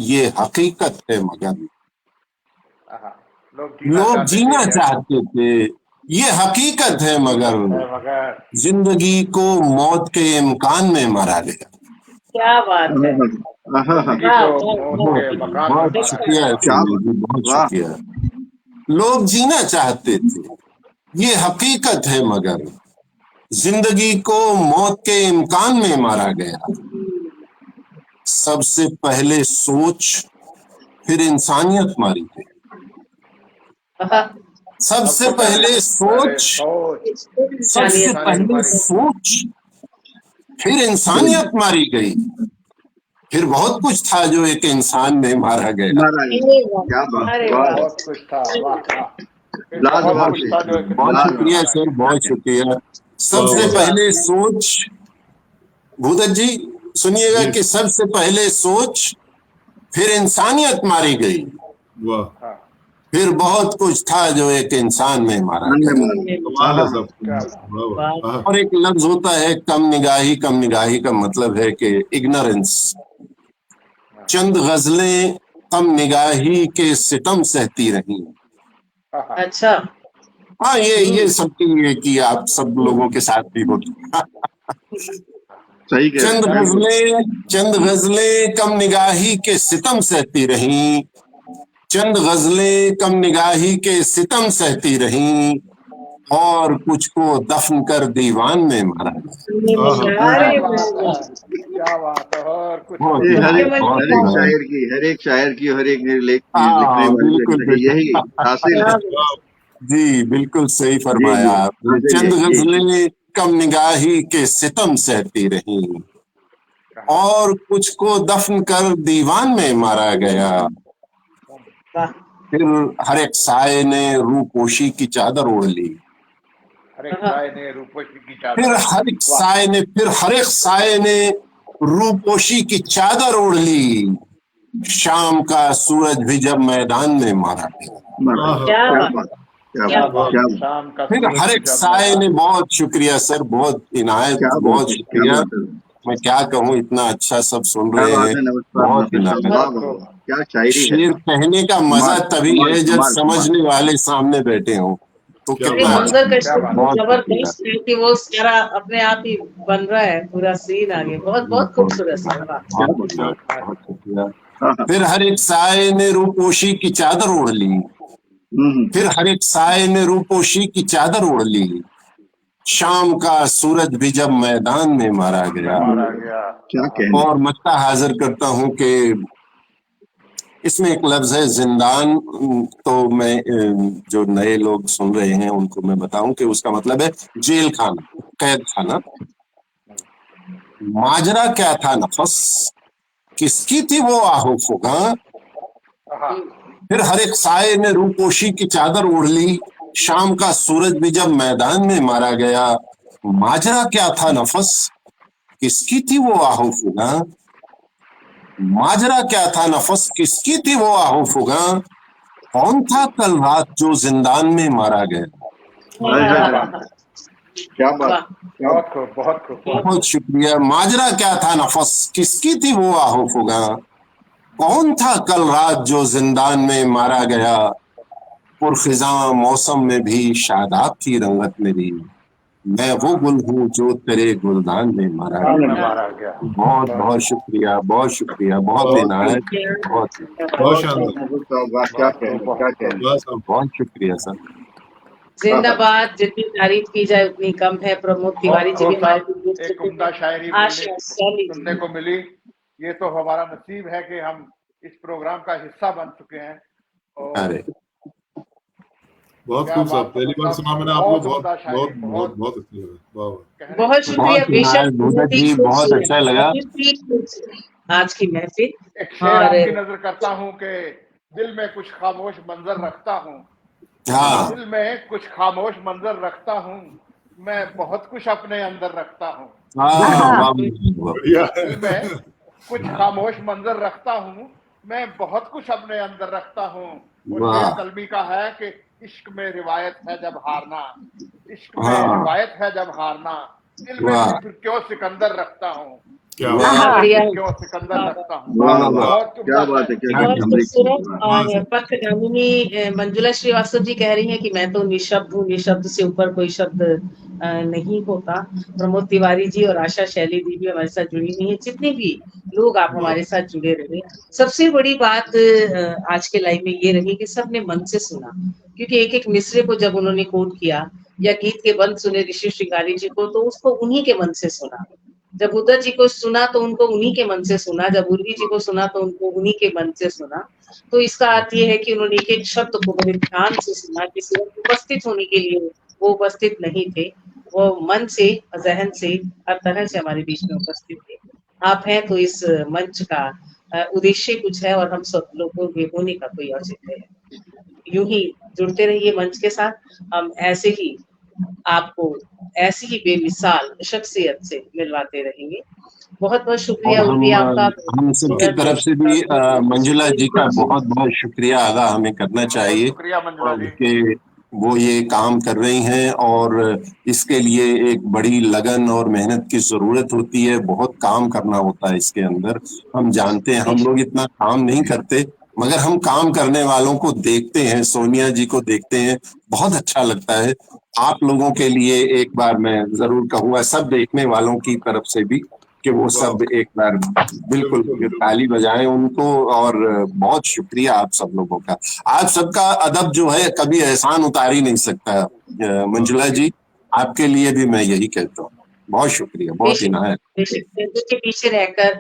ये हकीकत है मगर, लोग जीना चाहते थे ये हकीकत है मगर, जिंदगी को मौत के इम्कान में मारा गया। क्या बात है। बहुत शुक्रिया सुनील जी, बहुत शुक्रिया। लोग जीना चाहते थे ये हकीकत है मगर, जिंदगी को मौत के इम्कान में मारा गया। सबसे पहले सोच फिर इंसानियत मारी गई। सबसे पहले सोच, सबसे पहले सोच फिर इंसानियत मारी गई। फिर बहुत कुछ था जो एक इंसान में मारा गया। क्या बात, बहुत कुछ था, लाजवाब बहुत शुक्रिया सर, बहुत शुक्रिया। सबसे पहले सोच, भूदत्त जी सुनिएगा कि सबसे पहले सोच फिर इंसानियत मारी गई, फिर बहुत कुछ था जो एक इंसान में मारा गया। और एक लफ्ज होता है कम निगाही, कम निगाही का मतलब है कि इग्नोरेंस। चंद गजलें कम निगाही के सितम सहती रही। अच्छा, हाँ, ये सबकी है कि आप सब लोगों के साथ भी होता। सही चंद गजलें कम निगाही के सितम सहती रहीं, चंद गजलें कम निगाही के सितम सहती रहीं, और कुछ को दफन कर दीवान में मारा गया। हर एक शायर की हर एक लेख लिखने वाले यही हासिल है। जी बिल्कुल सही फरमाया आपने। चंद गजलें कम निगाही के सितम सहती रहीं, और कुछ को दफन कर दीवान में मारा गया। फिर हर एक साये ने रूपोशी की चादर ओढ़ ली। फिर हर एक साये ने रूपोशी की चादर ओढ़ ली। शाम का सूरज भी जब मैदान में मारा गया। फिर हर एक साये ने, बहुत शुक्रिया सर, बहुत इनायत, बहुत शुक्रिया। मैं क्या कहूँ, इतना अच्छा सब सुन रहे हैं, बहुत इनायत। क्या शायरी है। शेर कहने का मजा तभी है जब समझने वाले सामने बैठे हों, तो कितना जबरदस्त है कि वो सारा अपने आप ही बन रहा है, पूरा सीन आगे। बहुत बहुत खूबसूरत है। फिर हर एक साये ने रूपोशी की चादर ओढ़ ली। फिर हर एक साये ने रूपोशी की चादर ओढ़ ली। शाम का सूरज भी जब मैदान में मारा गया। और मत्ता हाजिर करता हूँ कि इसमें एक लफ्ज है जिंदान। तो मैं, जो नए लोग सुन रहे हैं उनको मैं बताऊं कि उसका मतलब है जेल खाना, कैद खाना। माजरा क्या था नफस, किसकी थी वो आहो फुगा। फिर हर एक साये ने रूपोशी की चादर ओढ़ ली। शाम का सूरज भी जब मैदान में मारा गया। माजरा क्या था नफस, किसकी थी वो आहो फुगा। माजरा क्या था नफस, किसकी थी वो आहो फुगा। कौन था कल रात जो जिंदान में मारा गया। क्या बात, बहुत शुक्रिया। माजरा क्या था नफस, किसकी थी वो आहो फुगा। कौन था कल रात जो जिंदान में मारा गया। पुरखिजा मौसम में भी शादाब थी रंगत मेरी। मैं वो गुल हूँ जो तेरे गुलदान में मारा गया। बहुत बहुत शुक्रिया, बहुत शुक्रिया, बहुत इनायत, बहुत शुक्रिया सर। जिंदाबाद। जितनी तारीफ की जाए उतनी कम है। प्रमोद तिवारी जी भी एक उम्दा शायरी सुनने को मिली। ये तो हमारा नसीब है कि हम इस प्रोग्राम का हिस्सा बन चुके हैं। और बहुत क्या खूब साहब, बात पहली बार साहब, सुना मैंने आपको। बहुत बहुत उम्दा शायरी, बहुत बहुत बहुत बहुत अच्छी लगा। वाह वाह। कहने बहुत की शुक्रिया बहुत सुंदर बेशक, भूदक जी, बहुत अच्छा लगा। आज की महफिल। एक शेर और आपकी नजर करता हूँ कि दिल में कुछ खामोश मंजर रखता हूँ, हाँ दिल में कुछ खामोश मंजर रखता हूँ, मैं बहुत कुछ अपने अंदर रखता हूँ। हाँ, हाँ। वाह, वाह, बढ़िया। दिल में कुछ खामोश मंजर रखता हूँ, मैं बहुत कुछ अपने अंदर रखता हूँ। और वाह, शेर तलबी का है कि इश्क में रिवायत है जब हारना, इश्क में हाँ, रिवायत है जब हारना, दिल में वाह, भी फिर क्यों सिकंदर रखता हूँ, क्या दिल बात। में वाह, भी बढ़िया। फिर क्यों सिकंदर रखता हूँ। वाह वाह, वाह, वाह, बहुत क्या उम्दा बात है, शायरी। क्या बहुत कमरे की खूबसूरत। बात। वाह और साहब। पथ गामिनी मंजुला श्रीवास्तव जी कह रही हैं कि मैं तो निशब्द हूँ, निशब्द से ऊपर कोई शब्द नहीं होता। प्रमोद तिवारी जी और आशा शैली जी भी हमारे साथ जुड़ी हुई हैं। जितने भी लोग आप हमारे साथ जुड़े रहे, सबसे बड़ी बात आज के लाइव में ये रही कि सबने मन से सुना, क्योंकि एक एक मिसरे को जब उन्होंने कोट किया या गीत के बंद सुने ऋषि श्रृंगारी जी को, तो उसको उन्हीं के मन से सुना। जब उदय जी को सुना तो उनको उन्हीं के मन से सुना, जब उर्वी जी को सुना तो उनको उन्हीं के मन से सुना। तो इसका अर्थ ये है कि उन्होंने एक एक शब्द को बड़े ध्यान से सुना। किसी और उपस्थित होने के लिए वो उपस्थित नहीं थे, वो मन से, जहन से, हर तरह से हमारे बीच में उपस्थित थे। आप हैं तो इस मंच का उद्देश्य कुछ है और हम सब लोगों के होने का कोई औचित्य है। यूं ही जुड़ते रहिए मंच के साथ, हम ऐसे ही आपको ऐसी ही बेमिसाल शख्सियत से मिलवाते रहेंगे। बहुत बहुत शुक्रिया और उर्वी आपका। हम सबकी तरफ से भी मंजुला जी का बहुत बहुत शुक्रिया अदा हमें करना बहुत चाहिए, शुक्रिया मंजुला जी। कि वो ये काम कर रही हैं और इसके लिए एक बड़ी लगन और मेहनत की जरूरत होती है। बहुत काम करना होता है इसके अंदर। हम जानते हैं, हम लोग इतना काम नहीं करते, मगर हम काम करने वालों को देखते हैं, सोनिया जी को देखते हैं, बहुत अच्छा लगता है। आप लोगों के लिए एक बार मैं जरूर कहूंगा, सब देखने वालों की तरफ से भी, कि वो सब एक बार बिल्कुल बिल्कुल। ताली बजाएं उनको। और बहुत शुक्रिया आप सब लोगों का। आप सबका अदब जो है कभी एहसान उतार ही नहीं सकता। मंजुला जी, आपके लिए भी मैं यही कहता हूँ, बहुत शुक्रिया, बहुत इनायत। फेसबुक के पीछे रहकर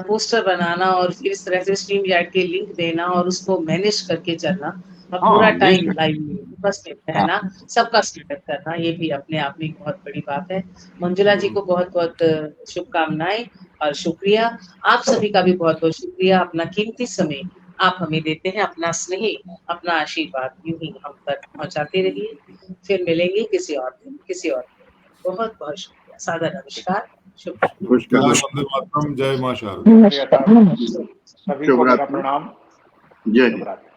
पोस्टर बनाना और फिर इस तरह से स्ट्रीम यार्ड के लिंक देना और उसको मैनेज करके चलना और पूरा हाँ, टाइम बेशक। लाइव में उपस्थित हाँ, रहना, सबका स्वागत करना, ये भी अपने आप में एक बहुत बड़ी बात है। मंजुला जी को बहुत बहुत शुभकामनाएं और शुक्रिया। आप सभी का भी बहुत बहुत शुक्रिया। अपना कीमती समय आप हमें देते हैं, अपना स्नेह, अपना आशीर्वाद यूं ही हम तक पहुंचाते रहिए। फिर मिलेंगे किसी और दिन, किसी और दिन। बहुत बहुत शुक्रिया। सादर नमस्कार। शुक्रिया। नमस्कार, नमस्कार, वंदे मातरम, जय मां शारदा। शुक्रिया साहब, सभी को मेरा शुभरात्रि, प्रणाम। जय हिंद। शुभ रात्रि।